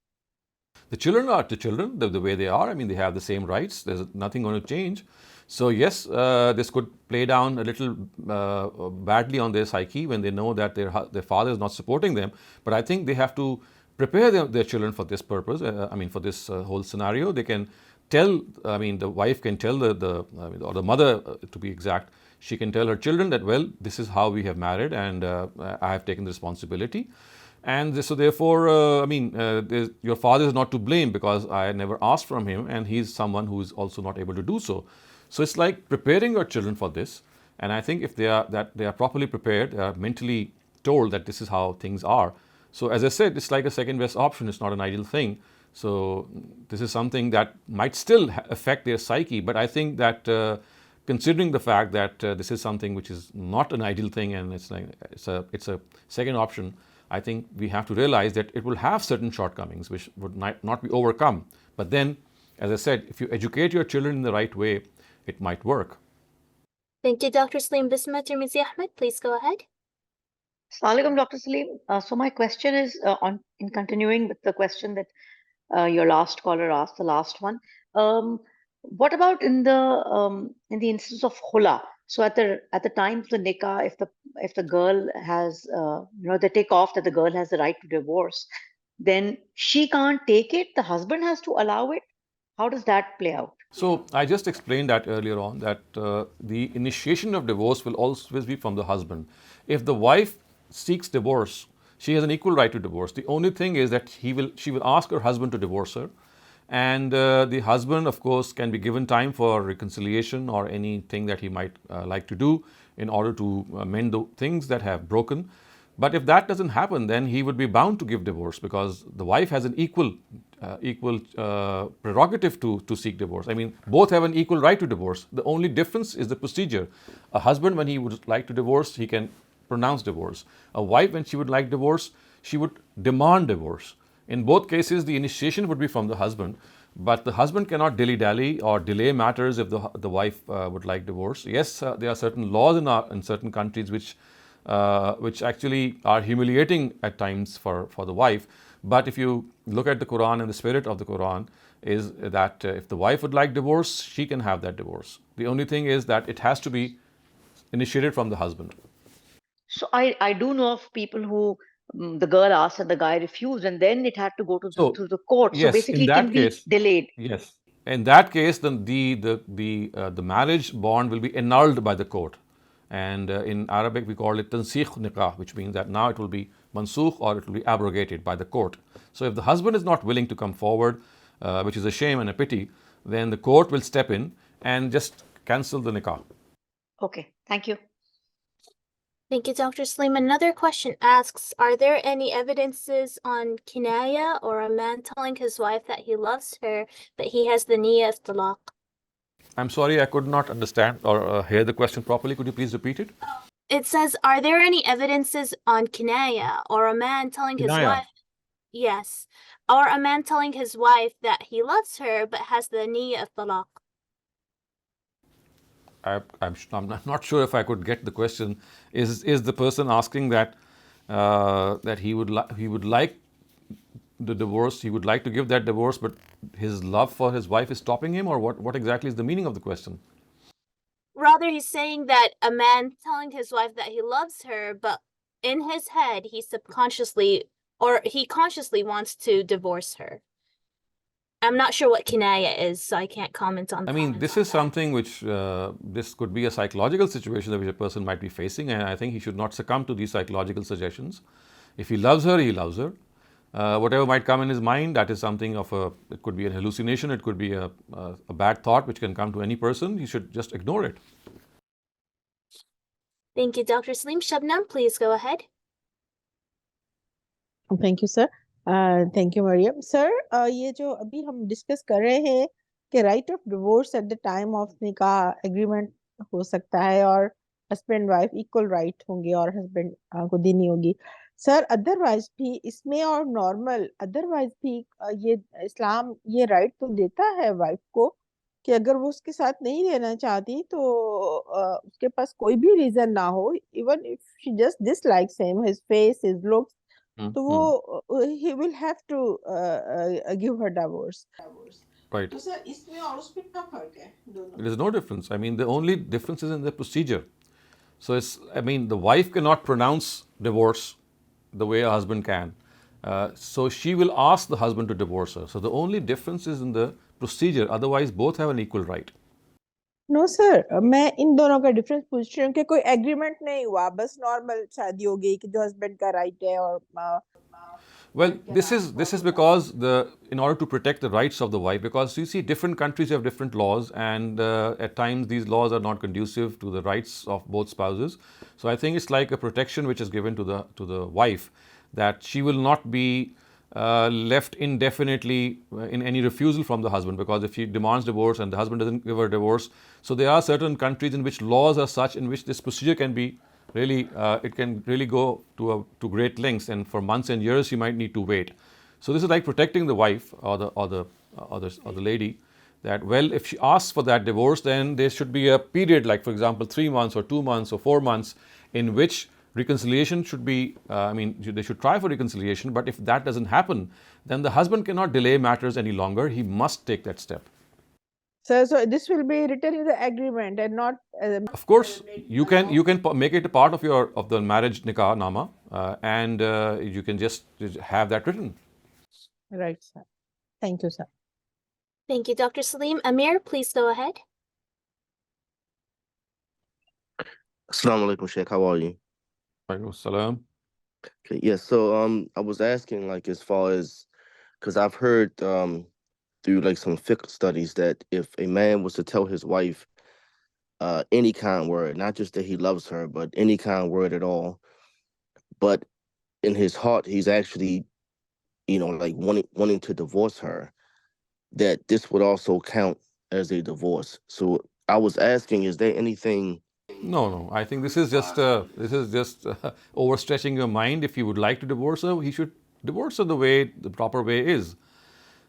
The children are the children, the way they are. I mean, they have the same rights. There's nothing going to change. So yes, this could play down a little badly on their psyche when they know that their father is not supporting them. But I think they have to prepare their children for this purpose. For this whole scenario. They can tell. The wife can tell or the mother, to be exact. She can tell her children that, well, this is how we have married, and I have taken the responsibility. And so therefore, your father is not to blame because I never asked from him, and he's someone who is also not able to do so. So it's like preparing your children for this. And I think if they are properly prepared, they are mentally told that this is how things are. So as I said, it's like a second best option. It's not an ideal thing. So this is something that might still affect their psyche. But I think that considering the fact that this is something which is not an ideal thing, and it's a second option, I think we have to realize that it will have certain shortcomings which would not be overcome. But then, as I said, if you educate your children in the right way, it might work. Thank you, Dr. Saleem. Bismillah, Tirmizi Ahmed, please go ahead. Assalamualaikum, Dr. Saleem. So my question is in continuing with the question that your last caller asked, the last one. What about in the instance of khula? So at the time of the nikah, if the girl has they take off that the girl has the right to divorce, then she can't take it. The husband has to allow it. How does that play out? So I just explained that earlier on, that the initiation of divorce will always be from the husband. If the wife seeks divorce, she has an equal right to divorce. The only thing is that she will ask her husband to divorce her. And the husband, of course, can be given time for reconciliation or anything that he might like to do in order to mend the things that have broken. But if that doesn't happen, then he would be bound to give divorce because the wife has an equal prerogative to seek divorce. I mean, both have an equal right to divorce. The only difference is the procedure. A husband, when he would like to divorce, he can pronounce divorce. A wife, when she would like divorce, she would demand divorce. In both cases, the initiation would be from the husband, but the husband cannot dilly-dally or delay matters if the wife would like divorce. Yes, there are certain laws in certain countries which actually are humiliating at times for the wife. But if you look at the Quran, and the spirit of the Quran is that if the wife would like divorce, she can have that divorce. The only thing is that it has to be initiated from the husband. So I do know of people who the girl asked and the guy refused, and then it had to go to the court. Yes, so basically, in it that can case, be delayed. Yes, in that case, then the marriage bond will be annulled by the court, and in Arabic we call it tansikh nikah, which means that now it will be mansukh or it will be abrogated by the court. So if the husband is not willing to come forward, which is a shame and a pity, then the court will step in and just cancel the nikah. Okay, thank you. Thank you, Dr. Saleem. Another question asks, are there any evidences on kinaya, or a man telling his wife that he loves her, but he has the niyyah of talaq? I'm sorry, I could not understand or hear the question properly. Could you please repeat it? It says, are there any evidences on kinaya, or a man telling his Kinaya. wife? Yes. Or a man telling his wife that he loves her, but has the niyyah of talaq? I'm not sure if I could get the question. Is the person asking that that he would like the divorce, he would like to give that divorce, but his love for his wife is stopping him, or what exactly is the meaning of the question? Rather, he's saying that a man telling his wife that he loves her, but in his head, he subconsciously or he consciously wants to divorce her. I'm not sure what kinaya is, so I can't comment on. I mean, this is something which this could be a psychological situation that which a person might be facing, and I think he should not succumb to these psychological suggestions. If he loves her, he loves her. Whatever might come in his mind, that is something of it could be a hallucination, it could be a bad thought which can come to any person. He should just ignore it. Thank you, Dr. Saleem. Shabnam, please go ahead. Thank you sir thank you Maryam sir ये जो अभी हम discuss कर रहे हैं कि right of divorce at the time of निकाह agreement हो सकता है और हस्बैंड वाइफ इक्वल राइट होंगे और हस्बैंड को देनी होगी सर अदरवाइज भी इसमें और नॉर्मल अदरवाइज भी ये इस्लाम ये राइट तो देता है वाइफ को कि अगर वो उसके साथ नहीं रहना चाहती तो उसके पास कोई भी रीजन ना हो even if she just dislikes him his face his looks तो वो he will have to give her divorce. Right. तो सर इसमें और उसमें क्या फर्क है दोनों? There is no difference. I mean, the only difference is in the procedure. So I mean, the wife cannot pronounce divorce the way a husband can. So she will ask the husband to divorce her. So the only difference is in the procedure. Otherwise, both have an equal right. No sir मैं इन दोनों का difference पूछ रही हूँ कि कोई agreement नहीं हुआ बस नॉर्मल शादी हो गई कि जो हस्बैंड का राइट है और Well, this is because in order to protect the rights of the wife, because you see different countries have different laws, and at times these laws are not conducive to the rights of both spouses. So I think it's like a protection which is given to the wife, that she will not be left indefinitely in any refusal from the husband, because if she demands divorce and the husband doesn't give her divorce, so there are certain countries in which laws are such in which this procedure can be really it can really go to great lengths, and for months and years she might need to wait. So this is like protecting the wife or the lady, that well, if she asks for that divorce, then there should be a period, like for example 3 months or 2 months or 4 months, in which reconciliation should be they should try for reconciliation. But if that doesn't happen, then the husband cannot delay matters any longer. He must take that step. So this will be written in the agreement and not Of course, you can make it a part of the marriage nikah nama, and you can just have that written. right sir thank you sir Thank you, Dr. Saleem. Amir, please go ahead. Assalamu alaikum, Sheikh. How are you? Walaikum salam. Okay, yes. So I was asking, like, as far as, because I've heard through like some fiqh studies that if a man was to tell his wife any kind word, not just that he loves her, but any kind word at all, but in his heart he's actually, like wanting to divorce her, that this would also count as a divorce. So I was asking, is there anything? No. I think this is just overstretching your mind. If he would like to divorce her, he should divorce her the proper way is.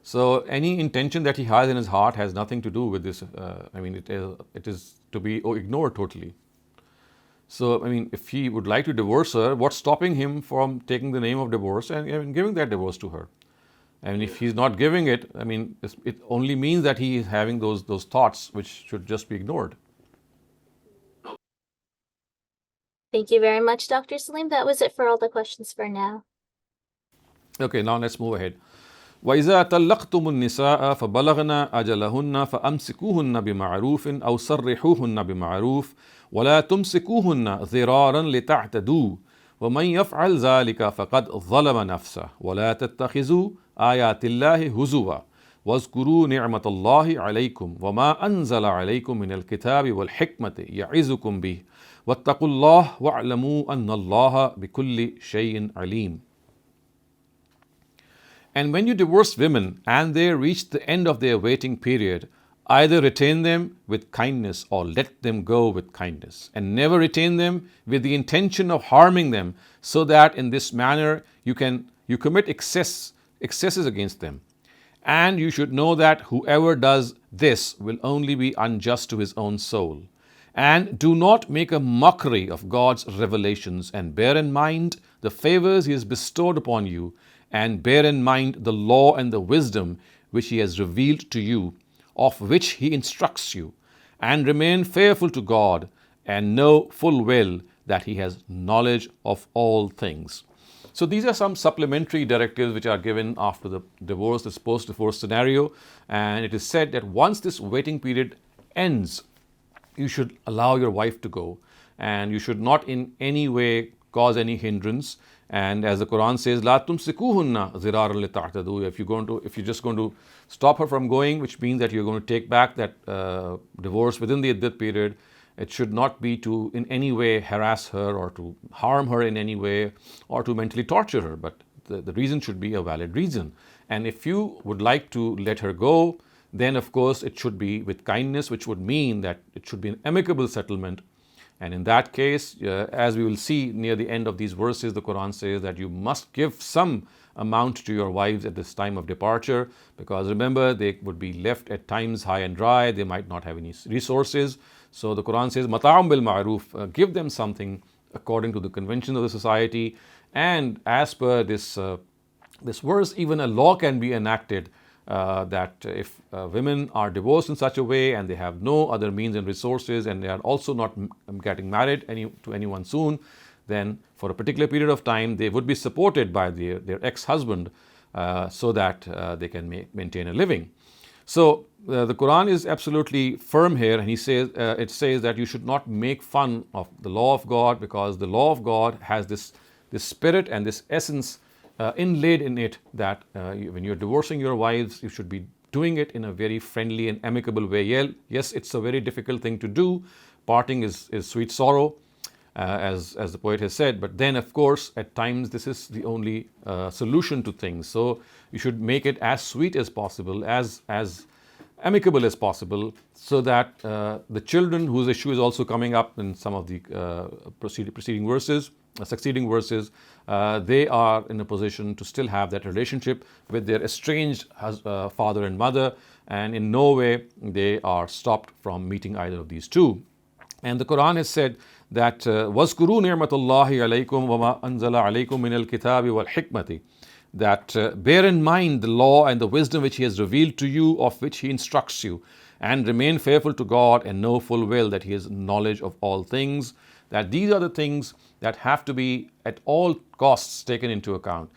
So any intention that he has in his heart has nothing to do with this. I mean, it is to be ignored totally. So I mean, if he would like to divorce her, what's stopping him from taking the name of divorce and giving that divorce to her? And if he's not giving it, I mean, it only means that he is having those thoughts which should just be ignored. Thank you very much, Dr. Saleem. That was it for all the questions for now. Okay, now let's move ahead. وَإِذَا طَلَّقْتُمُ النِّسَاءَ فَبَلَغْنَ أَجَلَهُنَّ فَأَمْسِكُوهُنَّ بِمَعْرُوفٍ أَوْ سَرِّحُوهُنَّ بِمَعْرُوفٍ وَلَا تُمْسِكُوهُنَّ ضِرَارًا لِتَعْتَدُوا وَمَنْ يَفْعَلْ ذَلِكَ فَقَدْ ظَلَمَ نَفْسَهُ وَلَا تَتَّخِذُوا آيَاتِ اللَّهِ هُزُوًا واذكروا نعمة الله عليكم وما أنزل عليكم من الكتاب والحكمة يعظكم به واتقوا الله واعلموا أن الله بكل شيء عليم. And when you divorce women and they reach the end of their waiting period, either retain them with kindness or let them go with kindness, and never retain them with the intention of harming them, so that in this manner you commit excesses against them. And you should know that whoever does this will only be unjust to his own soul. And do not make a mockery of God's revelations, and bear in mind the favors He has bestowed upon you, and bear in mind the law and the wisdom which He has revealed to you, of which He instructs you, and remain fearful to God, and know full well that He has knowledge of all things. So these are some supplementary directives which are given after the divorce, this post-divorce scenario, and it is said that once this waiting period ends, you should allow your wife to go, and you should not in any way cause any hindrance. And as the Quran says, "La tumsikuhunna ziraran lita'tadu." If you're just going to stop her from going, which means that you're going to take back that divorce within the iddat period, it should not be to in any way harass her or to harm her in any way or to mentally torture her, but the reason should be a valid reason. And if you would like to let her go, then of course it should be with kindness, which would mean that it should be an amicable settlement. And in that case, as we will see near the end of these verses, the Quran says that you must give some amount to your wives at this time of departure, because remember, they would be left at times high and dry, they might not have any resources. So the Quran says, "Mata'am bil ma'ruf," give them something according to the convention of the society. And as per this verse, even a law can be enacted that if women are divorced in such a way and they have no other means and resources, and they are also not getting married to anyone soon, then for a particular period of time they would be supported by their ex-husband so that they can maintain a living. So the Quran is absolutely firm here, and it says that you should not make fun of the law of God, because the law of God has this spirit and this essence inlaid in it, that when you're divorcing your wives, you should be doing it in a very friendly and amicable way. Yes, it's a very difficult thing to do. Parting is sweet sorrow, as the poet has said, but then of course at times this is the only solution to things. So you should make it as sweet as possible, as amicable as possible, so that the children, whose issue is also coming up in some of the succeeding verses, they are in a position to still have that relationship with their estranged father and mother, and in no way they are stopped from meeting either of these two. And the Quran has said that وَاذْكُرُوا نِعْمَةَ اللَّهِ عَلَيْكُمْ وَمَا أَنزَلَ عَلَيْكُمْ مِنَ الْكِتَابِ وَالْحِكْمَةِ, that bear in mind the law and the wisdom which He has revealed to you, of which He instructs you, and remain fearful to God, and know full well that He has knowledge of all things. That these are the things that have to be at all costs taken into account.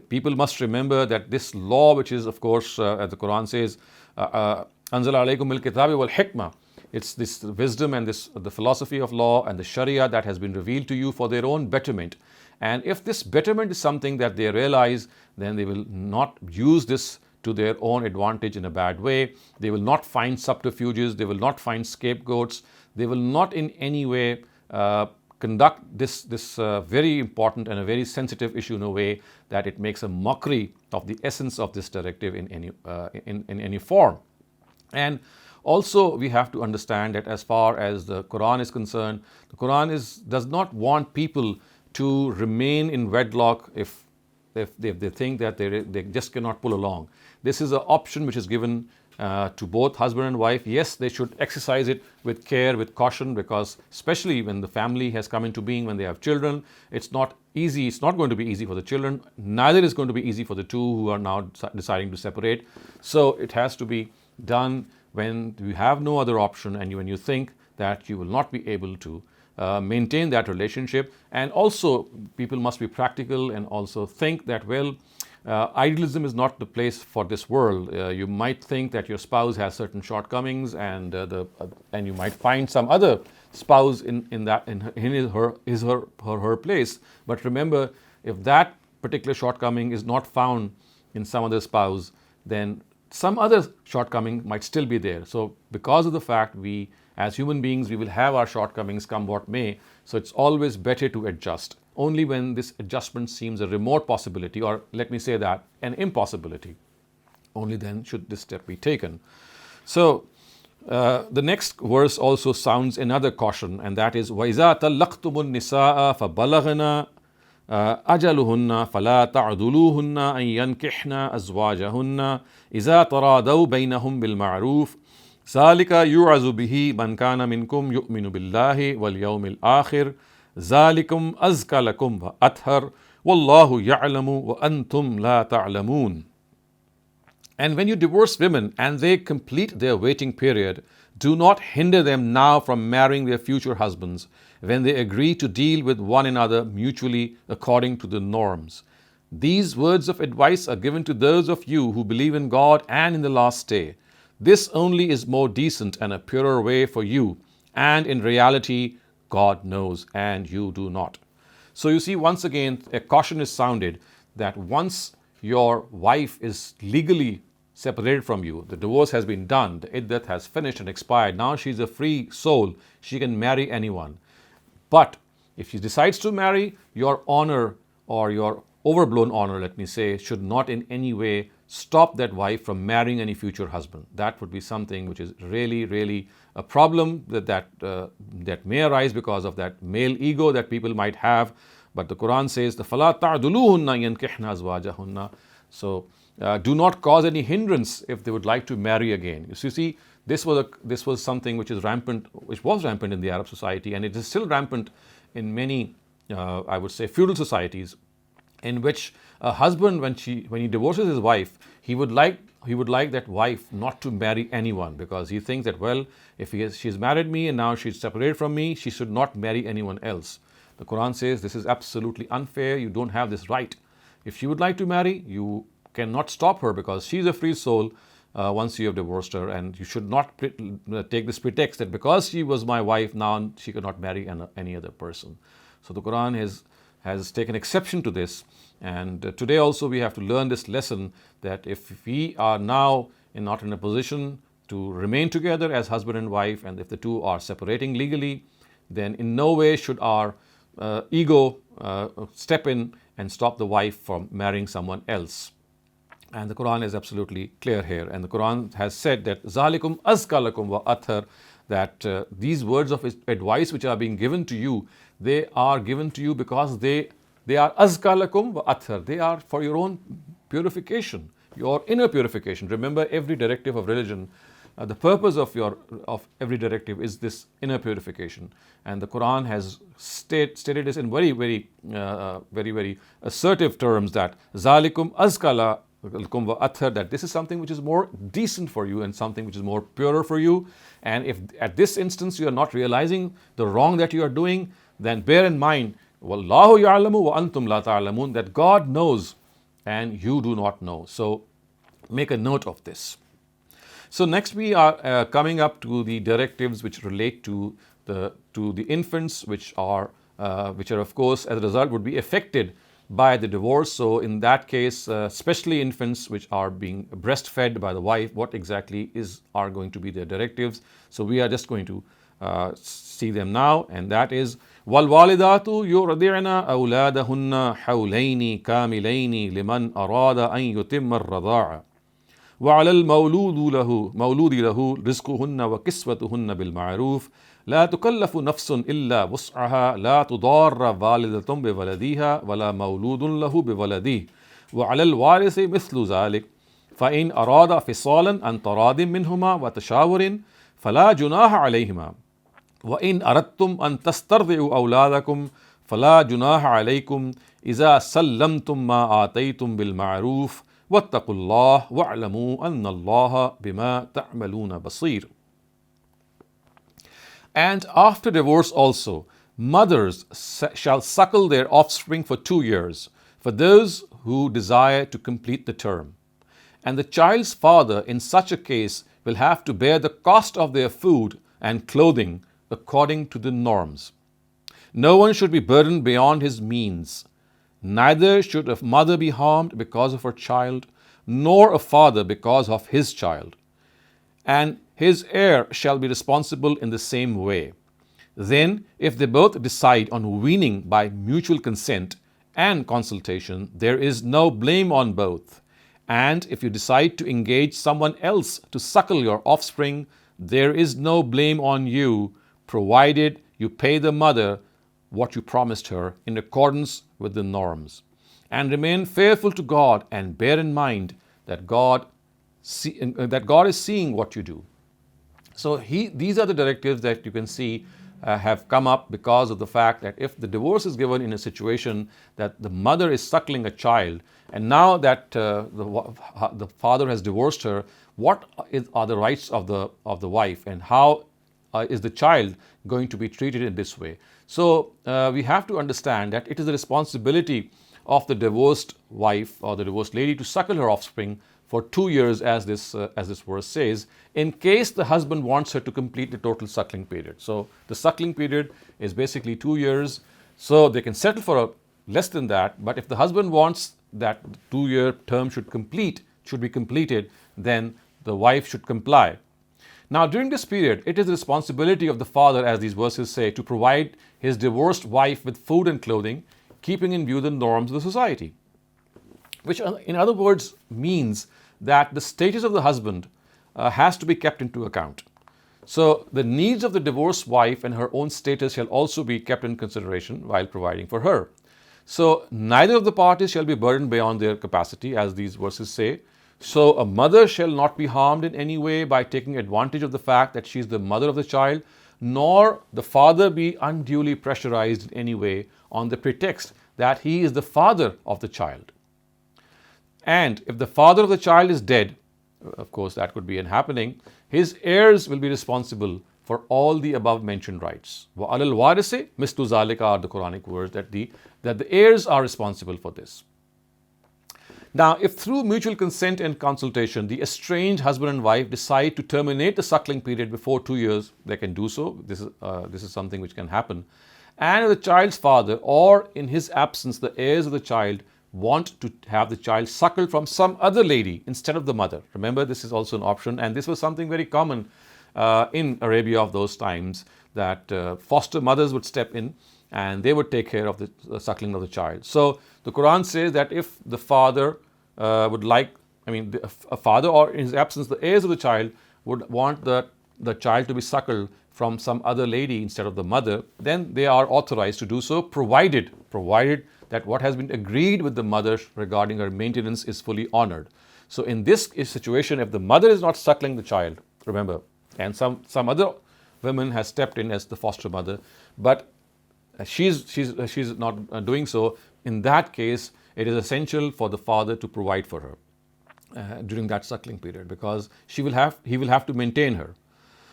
People must remember that this law, which is of course, as the Quran says, أَنزَلَ عَلَيْكُمْ الْكِتَابِ وَالْحِكْمَةِ, it's this wisdom and the philosophy of law and the Sharia that has been revealed to you for their own betterment. And if this betterment is something that they realize, then they will not use this to their own advantage in a bad way. They will not find subterfuges, they will not find scapegoats, they will not in any way conduct this very important and a very sensitive issue in a way that it makes a mockery of the essence of this directive in any form. And also we have to understand that as far as the Quran is concerned, the Quran does not want people to remain in wedlock if they think that they just cannot pull along. This is an option which is given to both husband and wife. Yes, they should exercise it with care, with caution, because especially when the family has come into being, when they have children, it's not easy. It's not going to be easy for the children. Neither is going to be easy for the two who are now deciding to separate. So it has to be done when you have no other option, and when you think that you will not be able to maintain that relationship. And also people must be practical and also think that, well, idealism is not the place for this world. You might think that your spouse has certain shortcomings, and you might find some other spouse in her place. But remember, if that particular shortcoming is not found in some other spouse, then some other shortcoming might still be there. So because of the fact we as human beings, we will have our shortcomings come what may. So it's always better to adjust. Only when this adjustment seems a remote possibility, or let me say that, an impossibility, only then should this step be taken. So the next verse also sounds another caution, and that is وَإِذَا طَلَّقْتُمُ النِّسَاءَ فَبَلَغْنَ أَجَلُهُنَّ فَلَا تَعْضُلُوهُنَّ أَن يَنكِحْنَ أَزْوَاجَهُنَّ إِذَا تَرَاضَوْا بَيْنَهُم بِالْمَعْرُوفِ ذَلِكَ يُوعَظُ بِهِ مَنْ كَانَ مِنْكُمْ يُؤْمِنُ بِاللَّهِ وَالْيَوْمِ الْآخِرِ ذَلِكُمْ أَزْكَى لَكُمْ وَأَطْهَرُ وَاللَّهُ يَعْلَمُ وَأَنْتُمْ لَا تَعْلَمُونَ. And when you divorce women and they complete their waiting period, do not hinder them now from marrying their future husbands when they agree to deal with one another mutually according to the norms. These words of advice are given to those of you who believe in God and in the last day. This only is more decent and a purer way for you, and in reality, God knows and you do not. So you see, once again, a caution is sounded that once your wife is legally separated from you, the divorce has been done, the iddat has finished and expired, now she's a free soul, she can marry anyone. But if she decides to marry, your honor or your overblown honor, let me say, should not in any way stop that wife from marrying any future husband. That would be something which is really, really a problem that may arise because of that male ego that people might have. But the Quran says, the فَلَا تَعْدُلُوهُنَّ يَنْكِحْنَ أَزْوَاجَهُنَّ. So do not cause any hindrance if they would like to marry again. You see, this was something which was rampant in the Arab society, and it is still rampant in many, I would say, feudal societies, in which a husband, when he divorces his wife, he would like that wife not to marry anyone, because he thinks that, well, if she's married me and now she's separated from me, she should not marry anyone else. The Quran says this is absolutely unfair. You don't have this right. If she would like to marry, you cannot stop her, because she's a free soul once you have divorced her, and you should not take this pretext that because she was my wife, now she cannot marry any other person. So the Quran has taken exception to this, and today also we have to learn this lesson, that if we are now not in a position to remain together as husband and wife, and if the two are separating legally, then in no way should our ego step in and stop the wife from marrying someone else. And the Quran is absolutely clear here. And the Quran has said that ذَلِكُمْ أَزْكَى لَكُمْ وَأَطْهَرُ, that these words of advice which are being given to you, they are given to you because they are أَزْكَى لَكُمْ وَأَطْهَرُ. They are for your own purification, your inner purification. Remember, every directive of religion, the purpose of every directive is this inner purification. And the Quran has stated this in very, very, very assertive terms, that ذَلِكُمْ أَزْكَى لَكُمْ, that this is something which is more decent for you and something which is more purer for you. And if at this instance you are not realizing the wrong that you are doing, then bear in mind, وَاللَّهُ يَعْلَمُ وَأَنْتُمْ لَا تَعْلَمُونَ, that God knows and you do not know. So make a note of this. So next we are coming up to the directives which relate to the infants, which are of course as a result would be affected by the divorce. So in that case, especially infants which are being breastfed by the wife, what exactly are going to be their directives? So we are just going to see them now, and that is وَالْوَالِدَاتُ يُرْضِعْنَ أَوْلَادَهُنَّ حَوْلَيْنِ كَامِلَيْنِ لِمَنْ أَرَادَ أَنْ يُتِمَّ الرَّضَاعَ وَعَلَى الْمَوْلُودِ لَهُ رِزْقُهُنَّ وَكِسْوَتُهُنَّ بِالْمَعْرُوفِ لا تكلف نفس إلا وسعها لا تضار والدة بولدها ولا مولود له بولده وعلى الوارث مثل ذلك فإن أراد فصالا عن تراض منهما وتشاور فلا جناح عليهما وإن أردتم أن تسترضعوا أولادكم فلا جناح عليكم إذا سلمتم ما آتيتم بالمعروف واتقوا الله واعلموا أن الله بما تعملون بصير. And after divorce also, mothers shall suckle their offspring for 2 years, for those who desire to complete the term. And the child's father in such a case will have to bear the cost of their food and clothing according to the norms. No one should be burdened beyond his means. Neither should a mother be harmed because of her child, nor a father because of his child. And his heir shall be responsible in the same way. Then, if they both decide on weaning by mutual consent and consultation, there is no blame on both. And if you decide to engage someone else to suckle your offspring, there is no blame on you, provided you pay the mother what you promised her in accordance with the norms. And remain faithful to God, and bear in mind that God is seeing what you do. So these are the directives that you can see have come up because of the fact that if the divorce is given in a situation that the mother is suckling a child, and now that the father has divorced her, what are the rights of the wife, and how is the child going to be treated in this way? So we have to understand that it is the responsibility of the divorced wife or the divorced lady to suckle her offspring for 2 years, as this verse says, in case the husband wants her to complete the total suckling period. So the suckling period is basically 2 years. So they can settle for less than that, but if the husband wants that 2-year term should be completed, then the wife should comply. Now, during this period, it is the responsibility of the father, as these verses say, to provide his divorced wife with food and clothing, keeping in view the norms of the society. Which, in other words, means that the status of the husband has to be kept into account. So the needs of the divorced wife and her own status shall also be kept in consideration while providing for her. So neither of the parties shall be burdened beyond their capacity, as these verses say. So a mother shall not be harmed in any way by taking advantage of the fact that she is the mother of the child, nor the father be unduly pressurized in any way on the pretext that he is the father of the child. And if the father of the child is dead, of course that could be happening, his heirs will be responsible for all the above mentioned rights. وَعَلَى الْوَارِثِ مِثْلُ ذَلِكَ are the Quranic words that the heirs are responsible for this. Now, if through mutual consent and consultation the estranged husband and wife decide to terminate the suckling period before 2 years, they can do so. This is something which can happen. And if the child's father, or in his absence the heirs of the child, want to have the child suckled from some other lady instead of the mother. Remember, this is also an option, and this was something very common in Arabia of those times, that foster mothers would step in and they would take care of the suckling of the child. So the Quran says that if the father a father, or in his absence the heirs of the child, would want the child to be suckled from some other lady instead of the mother, then they are authorized to do so, provided that what has been agreed with the mother regarding her maintenance is fully honored. So in this situation, if the mother is not suckling the child, remember, and some other woman has stepped in as the foster mother, but she's not doing so, in that case, it is essential for the father to provide for her during that suckling period, because he will have to maintain her,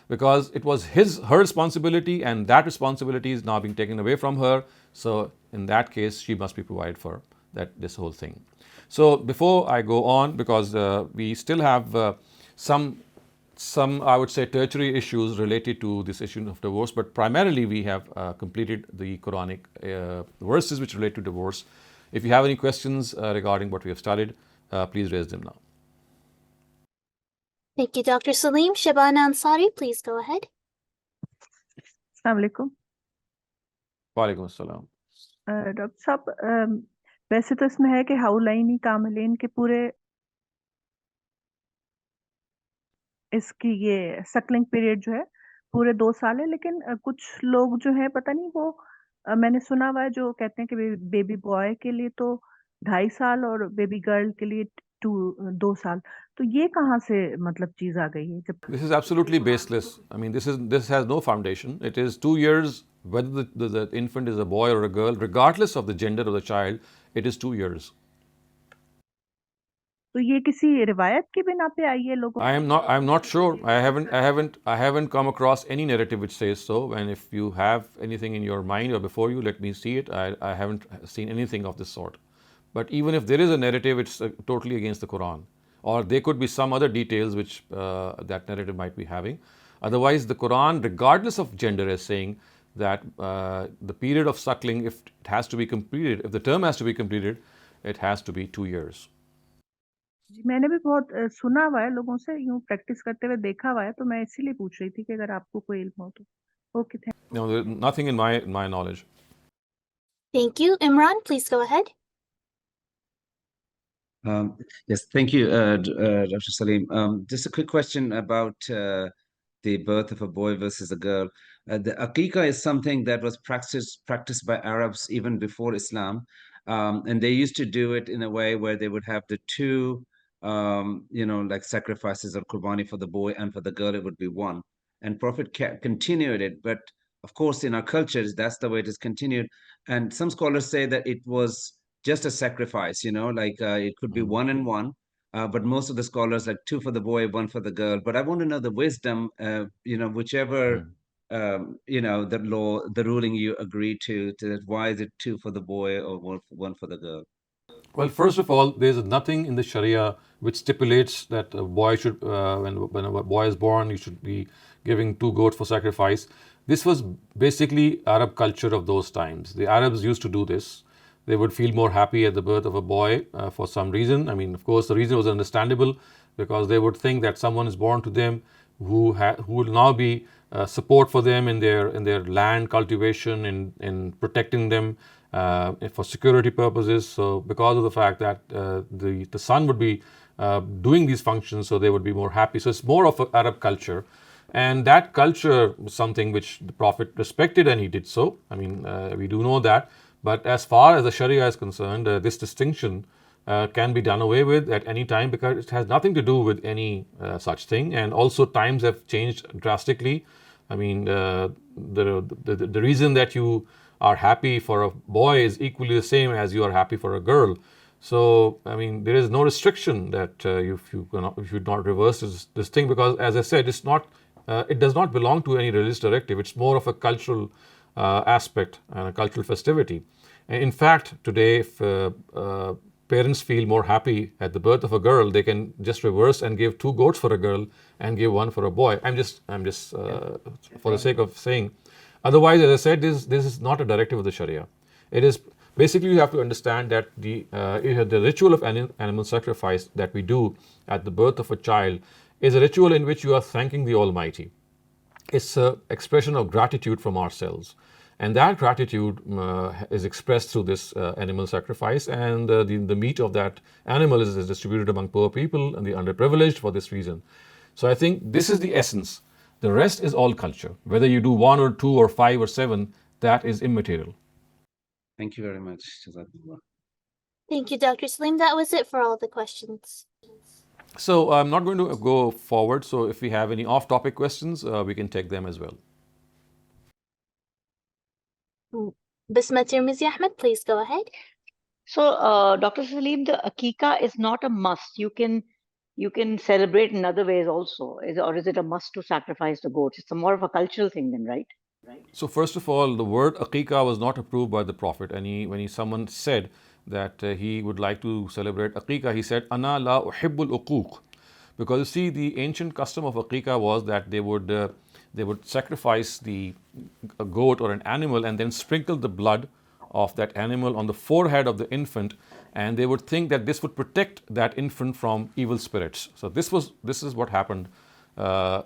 because it was her responsibility, and that responsibility is now being taken away from her. So in that case, she must be provided for this whole thing. So before I go on, because we still have some I would say tertiary issues related to this issue of divorce, but primarily we have completed the Quranic verses which relate to divorce. If you have any questions regarding what we have studied, please raise them now. Thank you, Dr. Saleem. Shabana Ansari, please go ahead. अस्सलाम वालेकुम। Walaikum assalam. Doctor साहब, वैसे तो इसमें है कि हाउलाइनी कामिलीन के पूरे इसकी ये सकलिंग पीरियड जो है पूरे 2 साल है, लेकिन कुछ लोग जो है पता नहीं वो मैंने सुना हुआ है जो कहते हैं कि बेबी बॉय के लिए तो 2.5 साल और बेबी गर्ल के लिए 2 साल, तो ये कहाँ से मतलब चीज आ गई है? जब This is absolutely baseless. I mean, this has no foundation. It is 2 years, whether the infant is a boy or a girl, regardless of the gender of the child, it is 2 years. तो ये किसी रिवायत के बिना पे आई है लोगों? I'm not sure. I haven't come across any narrative which says so. And if you have anything in your mind or before you, let me see it. I haven't seen anything of this sort. But even if there is a narrative, it's totally against the Quran. Or there could be some other details which that narrative might be having. Otherwise, the Quran, regardless of gender, is saying that the period of suckling, if it has to be completed, if the term has to be completed, it has to be 2 years. जी, मैंने भी बहुत सुना हुआ है, लोगों से यूं practice करते हुए देखा हुआ है, तो मैं इसीलिए पूछ रही थी कि अगर आपको कोई इल्म हो तो। Okay, thank No, nothing in my knowledge. Thank you. Imran, please go ahead. Yes, thank you, Dr. Saleem. Just a quick question about the birth of a boy versus a girl. The aqiqah is something that was practiced by Arabs even before Islam, and they used to do it in a way where they would have the two, like sacrifices or qurbani for the boy, and for the girl it would be one. and Prophet continued it. But of course, in our cultures, that's the way it is continued. And some scholars say that it was just a sacrifice, like it could be one and one. But most of the scholars like two for the boy, one for the girl. But I want to know the wisdom, whichever the ruling you agree to that, why is it two for the boy or one for the girl? Well, first of all, there's nothing in the Sharia which stipulates that a boy should, when a boy is born, you should be giving two goats for sacrifice. This was basically Arab culture of those times. The Arabs used to do this. They would feel more happy at the birth of a boy for some reason. I mean, of course, the reason was understandable because they would think that someone is born to them who will now be support for them in their land cultivation, in protecting them for security purposes. So because of the fact that the son would be doing these functions, so they would be more happy. So it's more of an Arab culture. And that culture was something which the Prophet respected, and he did so. I mean, we do know that. But as far as the Sharia is concerned, this distinction can be done away with at any time because it has nothing to do with any such thing. And also times have changed drastically. I mean, the reason that you are happy for a boy is equally the same as you are happy for a girl. So, I mean, there is no restriction that you should not reverse this thing because, as I said, it does not belong to any religious directive. It's more of a cultural aspect and a cultural festivity. And in fact, today, if parents feel more happy at the birth of a girl, they can just reverse and give two goats for a girl and give one for a boy. I'm just for the sake of saying. Otherwise, as I said, this is not a directive of the Sharia. It is basically, you have to understand that the ritual of animal sacrifice that we do at the birth of a child is a ritual in which you are thanking the Almighty. It's an expression of gratitude from ourselves. And that gratitude is expressed through this animal sacrifice, and the meat of that animal is distributed among poor people and the underprivileged for this reason. So I think this is the essence. The rest is all culture. Whether you do 1 or 2 or 5 or 7, that is immaterial. Thank you very much. Thank you, Dr. Saleem. That was it for all the questions. So I'm not going to go forward. So if we have any off-topic questions, we can take them as well. Bismat Tirmizi Ahmed, please go ahead. So, Dr. Saleem, the Akika is not a must. You can celebrate in other ways also. Or is it a must to sacrifice the goats? It's more of a cultural thing then, right? So first of all, the word Aqiqah was not approved by the Prophet. And when someone said that he would like to celebrate Aqiqah, he said, Ana la uhibbul uquq. Because you see, the ancient custom of Aqiqah was that they would sacrifice a goat or an animal and then sprinkle the blood of that animal on the forehead of the infant, and they would think that this would protect that infant from evil spirits. So this is what happened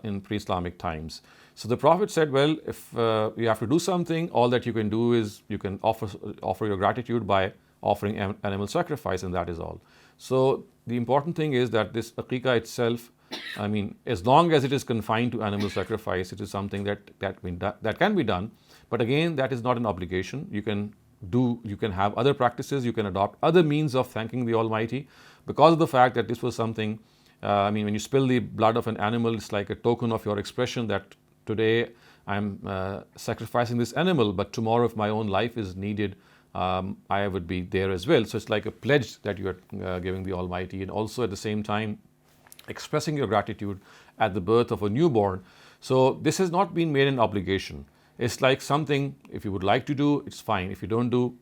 in pre-Islamic times. So the Prophet said, well, if you have to do something, all that you can do is you can offer your gratitude by offering animal sacrifice, and that is all. So the important thing is that this Aqiqah itself, I mean, as long as it is confined to animal sacrifice, it is something that can be done. But again, that is not an obligation. You can have other practices, you can adopt other means of thanking the Almighty because of the fact that this was something, I mean, when you spill the blood of an animal, it's like a token of your expression that today I'm sacrificing this animal, but tomorrow if my own life is needed, I would be there as well. So it's like a pledge that you are giving the Almighty, and also at the same time expressing your gratitude at the birth of a newborn. So this has not been made an obligation. It's like something, if you would like to do, it's fine. If you don't do,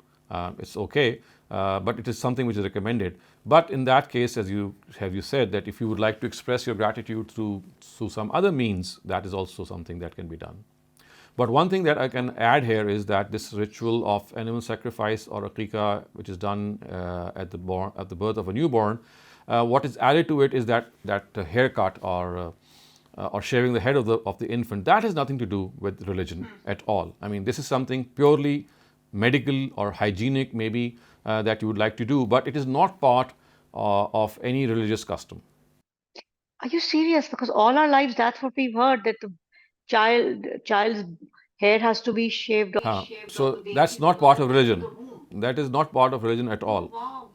it's okay. But it is something which is recommended. But in that case, as you said, that if you would like to express your gratitude through some other means, that is also something that can be done. But one thing that I can add here is that this ritual of animal sacrifice or Aqiqah, which is done at the birth of a newborn, what is added to it is that haircut or shaving the head of the infant. That has nothing to do with religion at all. I mean, this is something purely medical or hygienic maybe that you would like to do, but it is not part of any religious custom. Are you serious? Because all our lives, that's what we've heard, that the child's hair has to be shaved off. So that's not part of religion. That is not part of religion at all.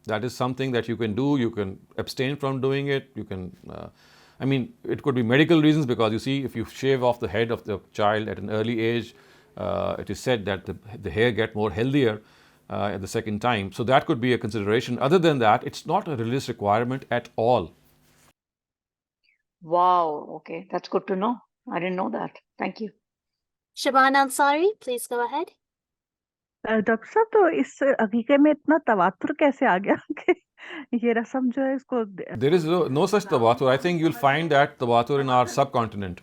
That is something that you can do. You can abstain from doing it. You can I mean, it could be medical reasons, because you see, if you shave off the head of the child at an early age, it is said that the hair get more healthier at the second time. So that could be a consideration. Other than that, it's not a religious requirement at all. Wow, okay, that's good to know. I didn't know that. Thank you. Shaban Ansari, please go ahead. Doctor साहब, तो इस अकीके में इतना तवातुर कैसे आ गया कि ये रस्म जो है इसको There is no such tawatur. I think you'll find that tawatur in our subcontinent.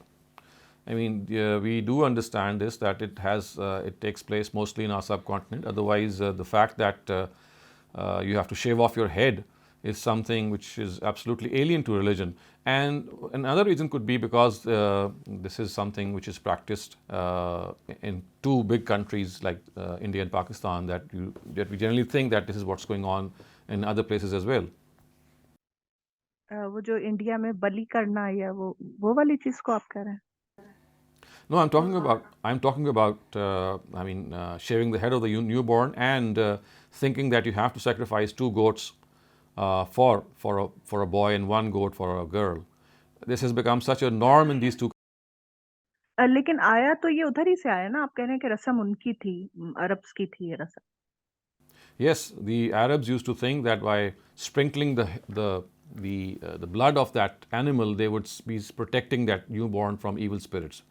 I mean, we do understand this, that it takes place mostly in our subcontinent. Otherwise, the fact that you have to shave off your head is something which is absolutely alien to religion. And another reason could be because this is something which is practiced in two big countries like India and Pakistan, that we generally think that this is what's going on in other places as well. वो जो India में बलि करना या वो वाली चीज को आप कह रहे हैं? No, I'm talking about shaving the head of the newborn, and thinking that you have to sacrifice 2 goats for a boy and 1 goat for a girl. This has become such a norm in these two. लेकिन आया तो ये उधर ही से आया ना, आप कह रहे हैं कि रस्म उनकी थी, अरब्स की थी ये रस्म. Yes, the Arabs used to think that by sprinkling the blood of that animal, they would be protecting that newborn from evil spirits.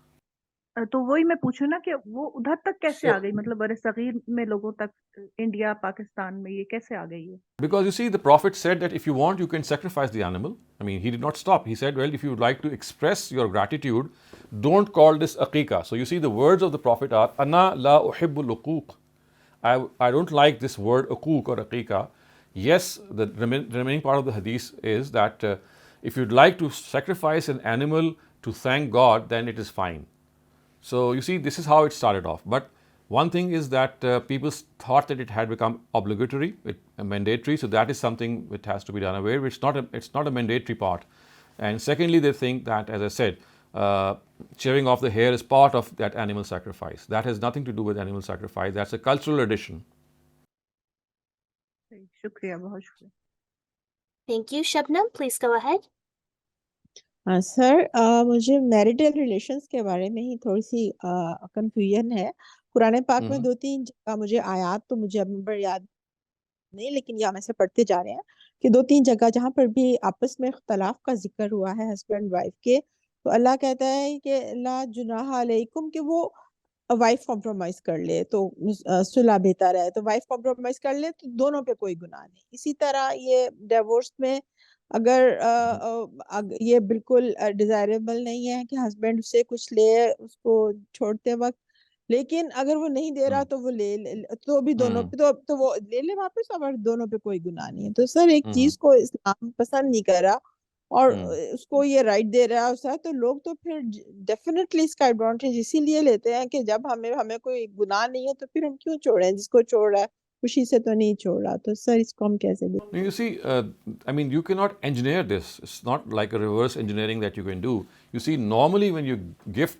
तो वही मैं पूछूं ना कि वो उधर तक कैसे आ गई, मतलब बड़े सगीर में लोगों तक, इंडिया पाकिस्तान में ये कैसे आ गई है? Because you see, the Prophet said that if you want, you can sacrifice the animal. I mean, he did not stop. He said, well, if you would like to express your gratitude, don't call this aqiqah. So you see, the words of the Prophet are, Ana la uhibbul uquq. I don't like this word uquq or aqiqah. Yes, the remaining part of the hadith is that if you'd like to sacrifice an animal to thank God, then it is fine. So you see, this is how it started off. But one thing is that people thought that it had become obligatory, mandatory. So that is something which has to be done away. It's not a mandatory part. And secondly, they think that, as I said, shaving off the hair is part of that animal sacrifice. That has nothing to do with animal sacrifice. That's a cultural addition. शुक्रिया, बहुत शुक्रिया. Thank you. Shabnam, please go ahead. हाँ sir, मुझे marital relations के बारे में ही थोड़ी सी confusion है. कुरान पाक में 2-3 जगह मुझे आयात तो मुझे अब नंबर याद नहीं, लेकिन यहाँ में से पढ़ते जा रहे हैं कि 2-3 जगह जहाँ पर भी आपस में इख्तलाफ का जिक्र हुआ है हस्बैंड वाइफ के, तो अल्लाह कहता है कि ला जुनाहा अलैकुम, कि वो वाइफ कॉम्प्रोमाइज कर ले तो सुलह बेहतर है, तो वाइफ कॉम्प्रोमाइज कर ले तो दोनों पे कोई गुनाह नहीं. इसी तरह ये डिवोर्स में अगर ये बिल्कुल डिजायरेबल नहीं है कि हस्बैंड उससे कुछ ले उसको छोड़ते वक्त, लेकिन अगर वो नहीं दे रहा तो वो ले तो भी दोनों पे तो वो ले ले वापस, और दोनों पे कोई गुनाह नहीं है. तो सर एक चीज को इस्लाम पसंद नहीं कर रहा और उसको ये राइट दे रहा है, तो लोग तो फिर डेफिनेटली इसका एडवांटेज इसीलिए लेते हैं कि जब हमें कोई गुनाह नहीं है तो फिर हम क्यों छोड़ें, जिसको छोड़ रहा है खुशी से तो नहीं छोड़ रहा. तो सर इसको हम कैसे देखें? You see, I mean, you cannot engineer this. It's not like a reverse engineering that you can do. You see, normally when you gift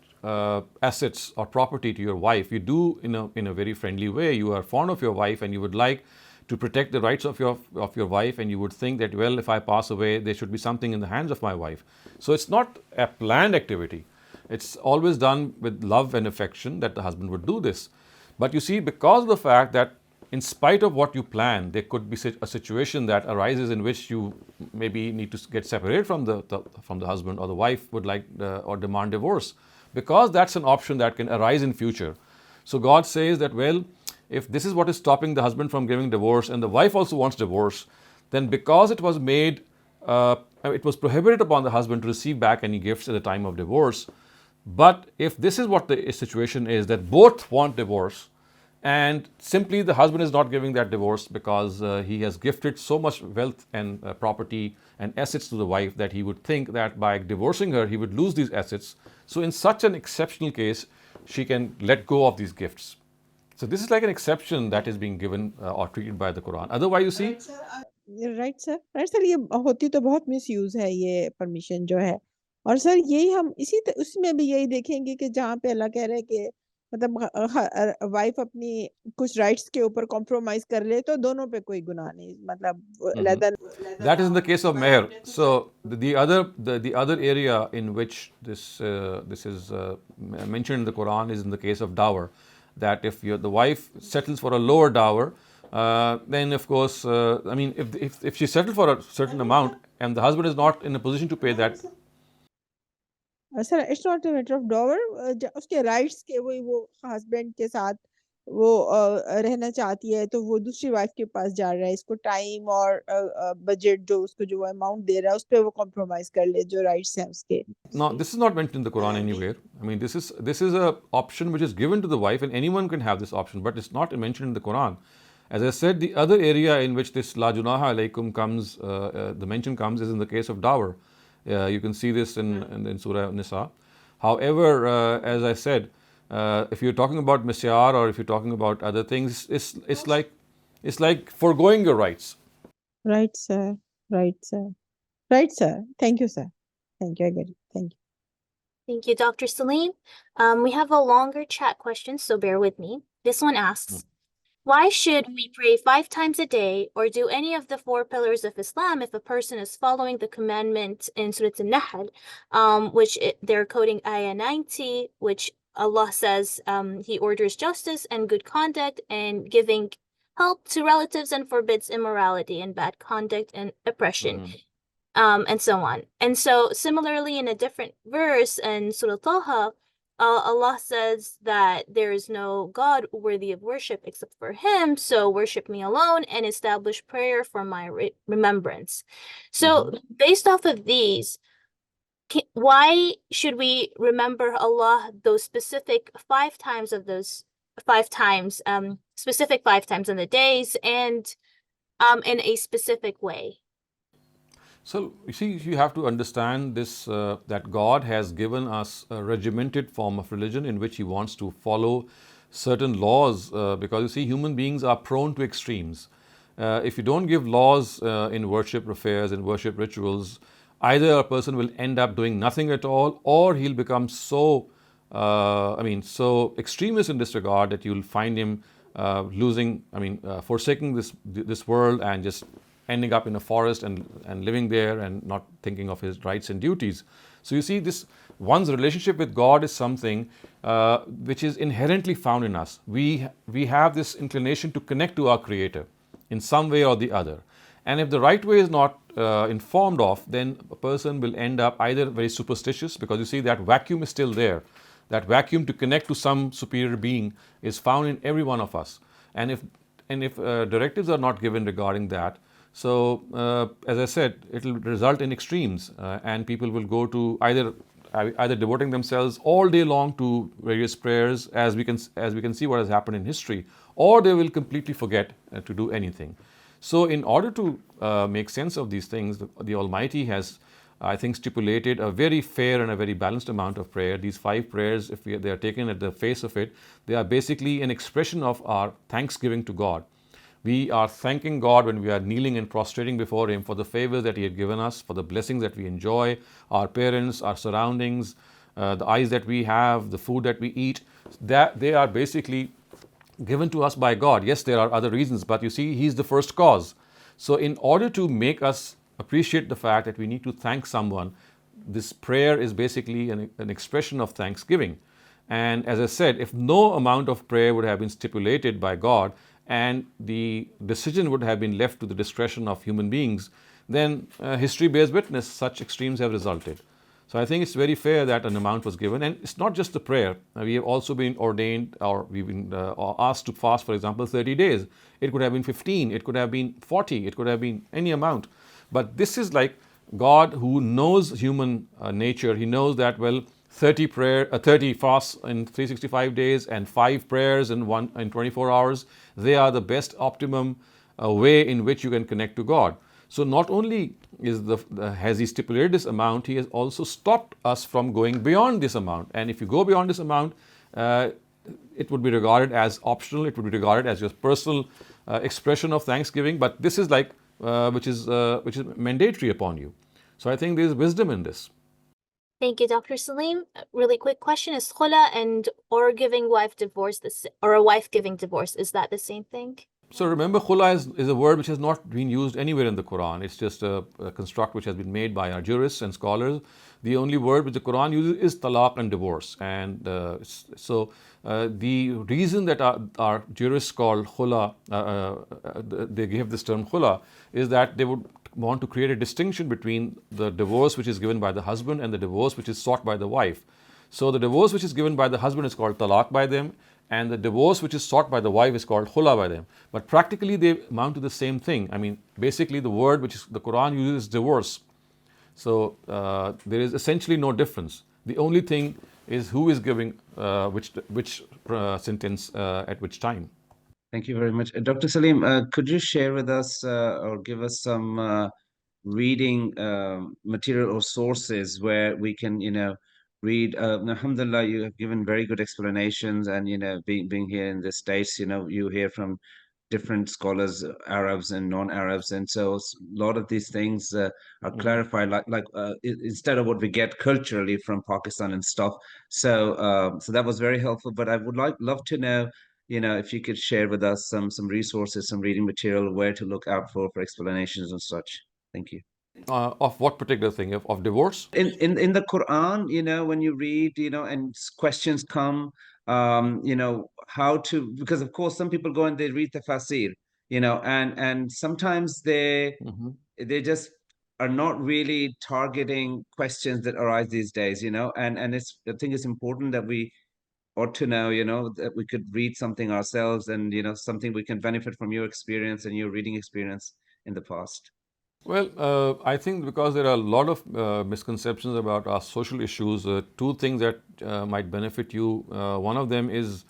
assets or property to your wife, you do in a very friendly way. You are fond of your wife and you would like to protect the rights of your wife, and you would think that, well, if I pass away, there should be something in the hands of my wife. So it's not a planned activity. It's always done with love and affection that the husband would do this. But you see, because of the fact that in spite of what you plan, there could be a situation that arises in which you maybe need to get separated from the husband, or the wife would like or demand divorce, because that's an option that can arise in future. So God says that, well, if this is what is stopping the husband from giving divorce, and the wife also wants divorce, then because it was made, it was prohibited upon the husband to receive back any gifts at the time of divorce. But if this is what the situation is, that both want divorce, and simply the husband is not giving that divorce because he has gifted so much wealth and property and assets to the wife, that he would think that by divorcing her, he would lose these assets. So in such an exceptional case, she can let go of these gifts. So this is like an exception that is being given or treated by the Quran. Otherwise, you see, right sir, ये होती तो बहुत misuse है ये permission जो है. और sir यही हम उसमें भी यही देखेंगे कि जहाँ पे अल्लाह कह रहे हैं कि मतलब वाइफ अपनी कुछ राइट्स के ऊपर कॉम्प्रोमाइज कर ले तो दोनों पे कोई गुनाह नहीं, मतलब अलहदा That is in the case of meher. So the other area in which this is mentioned in the Quran is in the case of dower. That if the wife settles for a lower dower, then of course, I mean, if she settles for a certain amount and the husband is not in a position to pay that, sir it's not a matter of डॉवर, उसके rights के वो husband के साथ वो रहना चाहती है तो वो दूसरी वाइफ के पास जा रहा है, इसको टाइम और बजट जो उसको जो अमाउंट दे रहा है उस पे वो कॉम्प्रोमाइज कर ले जो राइट्स हैं उसके. no, this is not mentioned in the Quran anywhere. I mean, this is a option which is given to the wife, and anyone can have this option, but it's not mentioned in the Quran. As I said, the other area in which this la junaha alaykum comes, the mention comes, is in the case of dower. You can see this in Surah Nisa. However, as I said, if you're talking about misyar or if you're talking about other things, it's like foregoing your rights. Right, sir. Right, sir. Right, sir. Thank you, sir. Thank you. I get it. Thank you. Thank you, Dr. Saleem. We have a longer chat question, so bear with me. This one asks, why should we pray 5 times a day or do any of the 4 pillars of Islam if a person is following the commandment in Surah An-Nahl, they're quoting Ayah 90, which Allah says He orders justice and good conduct and giving help to relatives and forbids immorality and bad conduct and oppression. And so on. And so similarly in a different verse in Surah Taha, Allah says that there is no God worthy of worship except for Him, so worship me alone and establish prayer for my remembrance. So based off of these, why should we remember Allah those specific 5 times of those 5 times, specific 5 times in the days and in a specific way? So you see, you have to understand this, that God has given us a regimented form of religion in which He wants to follow certain laws, because you see, human beings are prone to extremes. If you don't give laws in worship affairs, in worship rituals, either a person will end up doing nothing at all, or he'll become so, so extremist in this regard that you'll find him forsaking this world and just ending up in a forest and living there and not thinking of his rights and duties. So you see, this one's relationship with God is something which is inherently found in us. We have this inclination to connect to our Creator in some way or the other. And if the right way is not informed of, then a person will end up either very superstitious, because you see that vacuum is still there. That vacuum to connect to some superior being is found in every one of us. And if directives are not given regarding that, so, as I said, it will result in extremes, and people will go to either devoting themselves all day long to various prayers, as we can see what has happened in history, or they will completely forget to do anything. So, in order to make sense of these things, the Almighty has, I think, stipulated a very fair and a very balanced amount of prayer. These 5 prayers, if they are taken at the face of it, they are basically an expression of our thanksgiving to God. We are thanking God when we are kneeling and prostrating before Him for the favors that He had given us, for the blessings that we enjoy, our parents, our surroundings, the eyes that we have, the food that we eat. That they are basically given to us by God. Yes, there are other reasons, but you see, He's the first cause. So in order to make us appreciate the fact that we need to thank someone, this prayer is basically an expression of thanksgiving. And as I said, if no amount of prayer would have been stipulated by God, and the decision would have been left to the discretion of human beings, then history bears witness such extremes have resulted. So I think it's very fair that an amount was given, and it's not just the prayer. We have also been ordained, or we've been asked to fast, for example, 30 days. It could have been 15, it could have been 40, it could have been any amount. But this is like God, who knows human nature. He knows that, well, 30 fasts in 365 days and 5 prayers in 24 hours, they are the best optimum way in which you can connect to God. So not only has He stipulated this amount, He has also stopped us from going beyond this amount. And if you go beyond this amount, it would be regarded as optional, it would be regarded as your personal expression of thanksgiving, but this is like which is mandatory upon you. So I think there is wisdom in this. Thank you, Dr. Saleem. Really quick question. Is khula and or giving wife divorce or a wife giving divorce, is that the same thing? So remember, khula is a word which has not been used anywhere in the Quran. It's just a construct which has been made by our jurists and scholars. The only word which the Quran uses is talaq and divorce. And the reason that our jurists call khula, they give this term khula, is that they would want to create a distinction between the divorce which is given by the husband and the divorce which is sought by the wife. So the divorce which is given by the husband is called talaq by them, and the divorce which is sought by the wife is called khula by them. But practically they amount to the same thing. I mean, basically the word which the Quran uses is divorce. So there is essentially no difference. The only thing is who is giving which sentence at which time. Thank you very much. Dr. Saleem, could you share with us or give us some reading material or sources where we can, read? Alhamdulillah, you have given very good explanations, and being here in the States, you hear from different scholars, Arabs and non-Arabs, and so a lot of these things are clarified, instead of what we get culturally from Pakistan and stuff. So that was very helpful. But I would love to know, if you could share with us some resources, some reading material, where to look out for explanations and such. Thank you. Of what particular thing? Of divorce? In the Quran, when you read, and questions come, how to, because of course some people go and they read the tafsir, and sometimes they just are not really targeting questions that arise these days, and I think it's important that we ought to know, that we could read something ourselves, and something we can benefit from your experience and your reading experience in the past. Well, I think because there are a lot of misconceptions about our social issues, two things that might benefit you. One of them is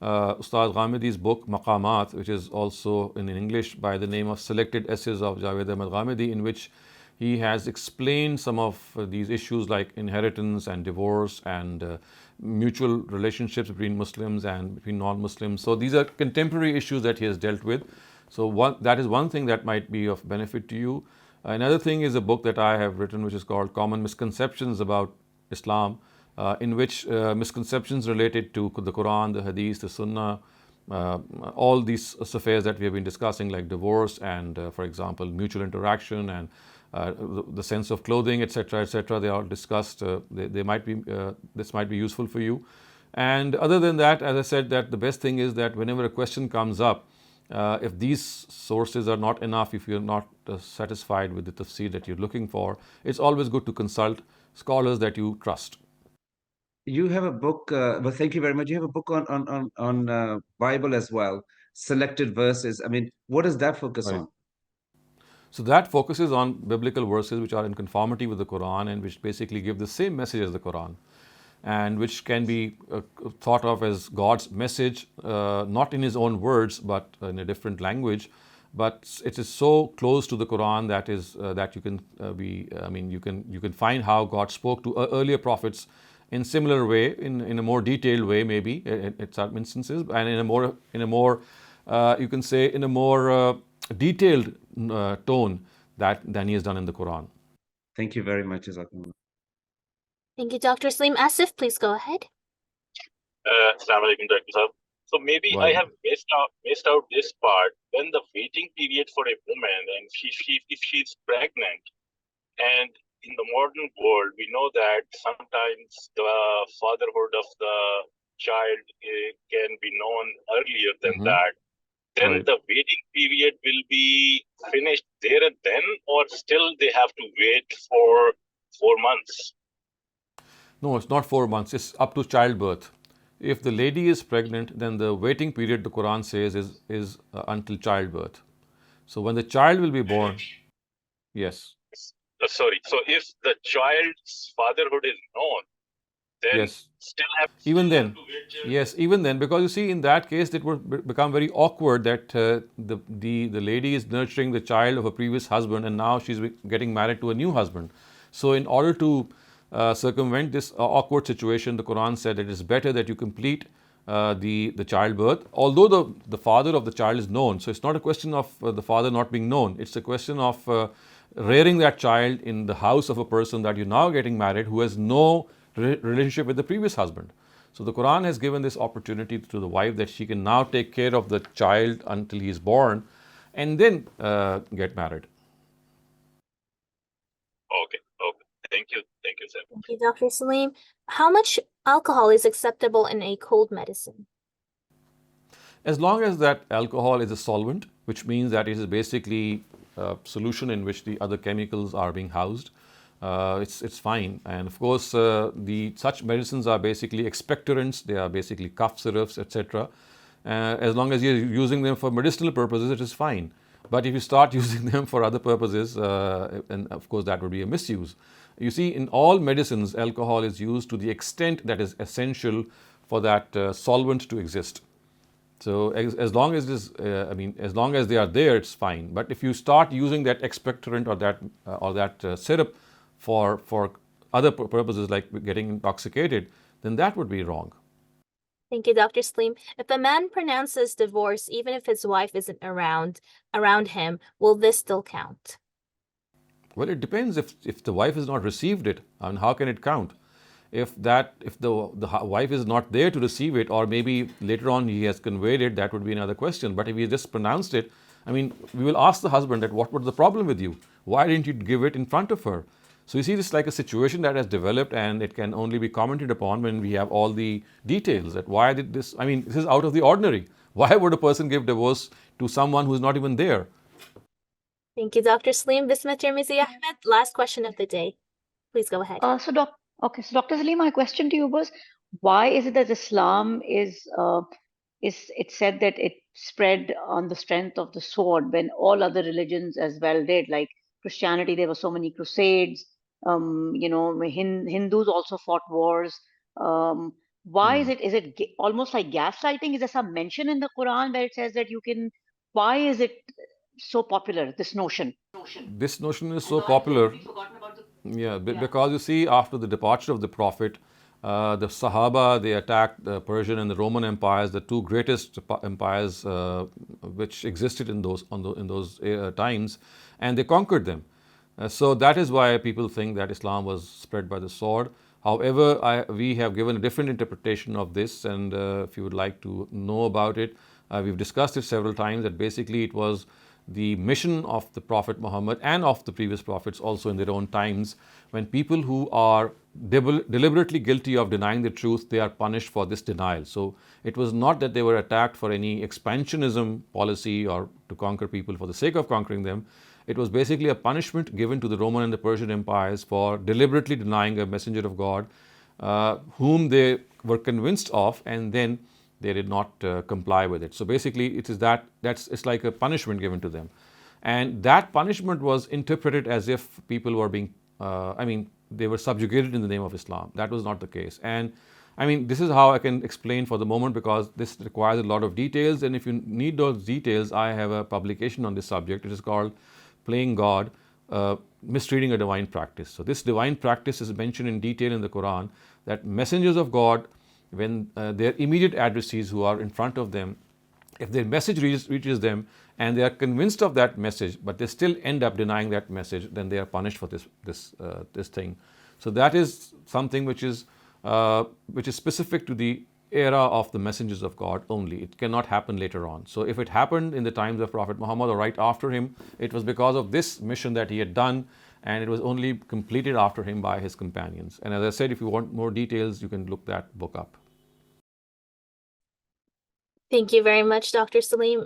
Ustad Ghamidi's book Maqamat, which is also in English by the name of Selected Essays of Javed Ahmed Ghamidi, in which he has explained some of these issues like inheritance and divorce and mutual relationships between Muslims and between non-Muslims. So these are contemporary issues that he has dealt with. So that is one thing that might be of benefit to you. Another thing is a book that I have written, which is called Common Misconceptions About Islam, in which misconceptions related to the Quran, the Hadith, the Sunnah, all these affairs that we have been discussing, like divorce and, for example, mutual interaction and the sense of clothing, etc., etc. They are discussed. They might be this might be useful for you. And other than that, as I said, that the best thing is that whenever a question comes up, if these sources are not enough, if you're not satisfied with the tafsir that you're looking for, it's always good to consult scholars that you trust. You have a book, well, thank you very much. You have a book on Bible as well, selected verses. I mean, what does that focus Right. on? So that focuses on biblical verses which are in conformity with the Quran and which basically give the same message as the Quran, and which can be thought of as God's message, not in His own words, but in a different language. But it is so close to the Quran that you can you can find how God spoke to earlier prophets in similar way, in a more detailed way, maybe at some instances, and in a more you can say in a more detailed tone than He has done in the Quran. Thank you very much, Jazakumullah. Thank you, Dr. Saleem. Asif, please go ahead. Assalamu alaikum, Dr. Saab. So maybe I have missed out this part. When the waiting period for a woman, and if she's pregnant, and in the modern world, we know that sometimes the fatherhood of the child can be known earlier than that. Then Right. the waiting period will be finished there and then, or still they have to wait for 4 months? No, it's not 4 months. It's up to childbirth. If the lady is pregnant, then the waiting period, the Quran says, is until childbirth. So when the child will be born, yes, Sorry. So if the child's fatherhood is known, then yes. still have Even still then, have to wait till- yes, even then, because you see, in that case, it would become very awkward that the lady is nurturing the child of a previous husband, and now she's getting married to a new husband. So in order to circumvent this awkward situation, the Quran said it is better that you complete the childbirth, although the father of the child is known. So it's not a question of the father not being known. It's a question of rearing that child in the house of a person that you're now getting married who has no relationship with the previous husband. So the Quran has given this opportunity to the wife that she can now take care of the child until he is born and then get married. Okay. Thank you, sir. Thank you, Dr. Saleem. How much alcohol is acceptable in a cold medicine? As long as that alcohol is a solvent, which means that it is basically a solution in which the other chemicals are being housed, it's fine. And of course, such medicines are basically expectorants. They are basically cough syrups, etc. As long as you're using them for medicinal purposes, it is fine. But if you start using them for other purposes, and of course that would be a misuse. You see, in all medicines, alcohol is used to the extent that is essential for that solvent to exist. So as long as as long as they are there, it's fine. But if you start using that expectorant or that syrup for other purposes like getting intoxicated, then that would be wrong. Thank you, Dr. Saleem. If a man pronounces divorce, even if his wife isn't around him, will this still count? Well, it depends. If the wife has not received it, and how can it count? If the wife is not there to receive it, or maybe later on he has conveyed it, that would be another question. But if he just pronounced it, we will ask the husband that what was the problem with you? Why didn't you give it in front of her? So you see, this is like a situation that has developed, and it can only be commented upon when we have all the details. That why did this? This is out of the ordinary. Why would a person give divorce to someone who is not even there? Thank you, Dr. Saleem. Bismillah Tirmizi Ahmed, last question of the day. Please go ahead. So Dr. Saleem, my question to you was, why is it that Islam is it's said that it spread on the strength of the sword when all other religions as well did? Like Christianity, there were so many crusades. Hindus also fought wars. Why is it almost like gaslighting? Is there some mention in the Quran where it says that you can? Why is it so popular, this notion? This notion is so popular. Yeah, because you see, after the departure of the Prophet, the Sahaba, they attacked the Persian and the Roman empires, the two greatest empires which existed in those times, and they conquered them. So that is why people think that Islam was spread by the sword. However, we have given a different interpretation of this, and if you would like to know about it, we've discussed it several times, that basically it was the mission of the Prophet Muhammad and of the previous prophets also in their own times. When people who are deliberately guilty of denying the truth, they are punished for this denial. So it was not that they were attacked for any expansionism policy or to conquer people for the sake of conquering them. It was basically a punishment given to the Roman and the Persian empires for deliberately denying a messenger of God whom they were convinced of, and then they did not comply with it. So basically it's like a punishment given to them. And that punishment was interpreted as if people were being, they were subjugated in the name of Islam. That was not the case. And this is how I can explain for the moment, because this requires a lot of details. And if you need those details, I have a publication on this subject. It is called Playing God, Misreading a Divine Practice. So this divine practice is mentioned in detail in the Quran, that messengers of God, when their immediate addressees who are in front of them, if their message reaches them and they are convinced of that message, but they still end up denying that message, then they are punished for this thing. So that is something which is specific to the era of the messengers of God only. It cannot happen later on. So if it happened in the times of Prophet Muhammad or right after him, it was because of this mission that he had done, and it was only completed after him by his companions. And as I said, if you want more details, you can look that book up. Thank you very much, Dr. Saleem.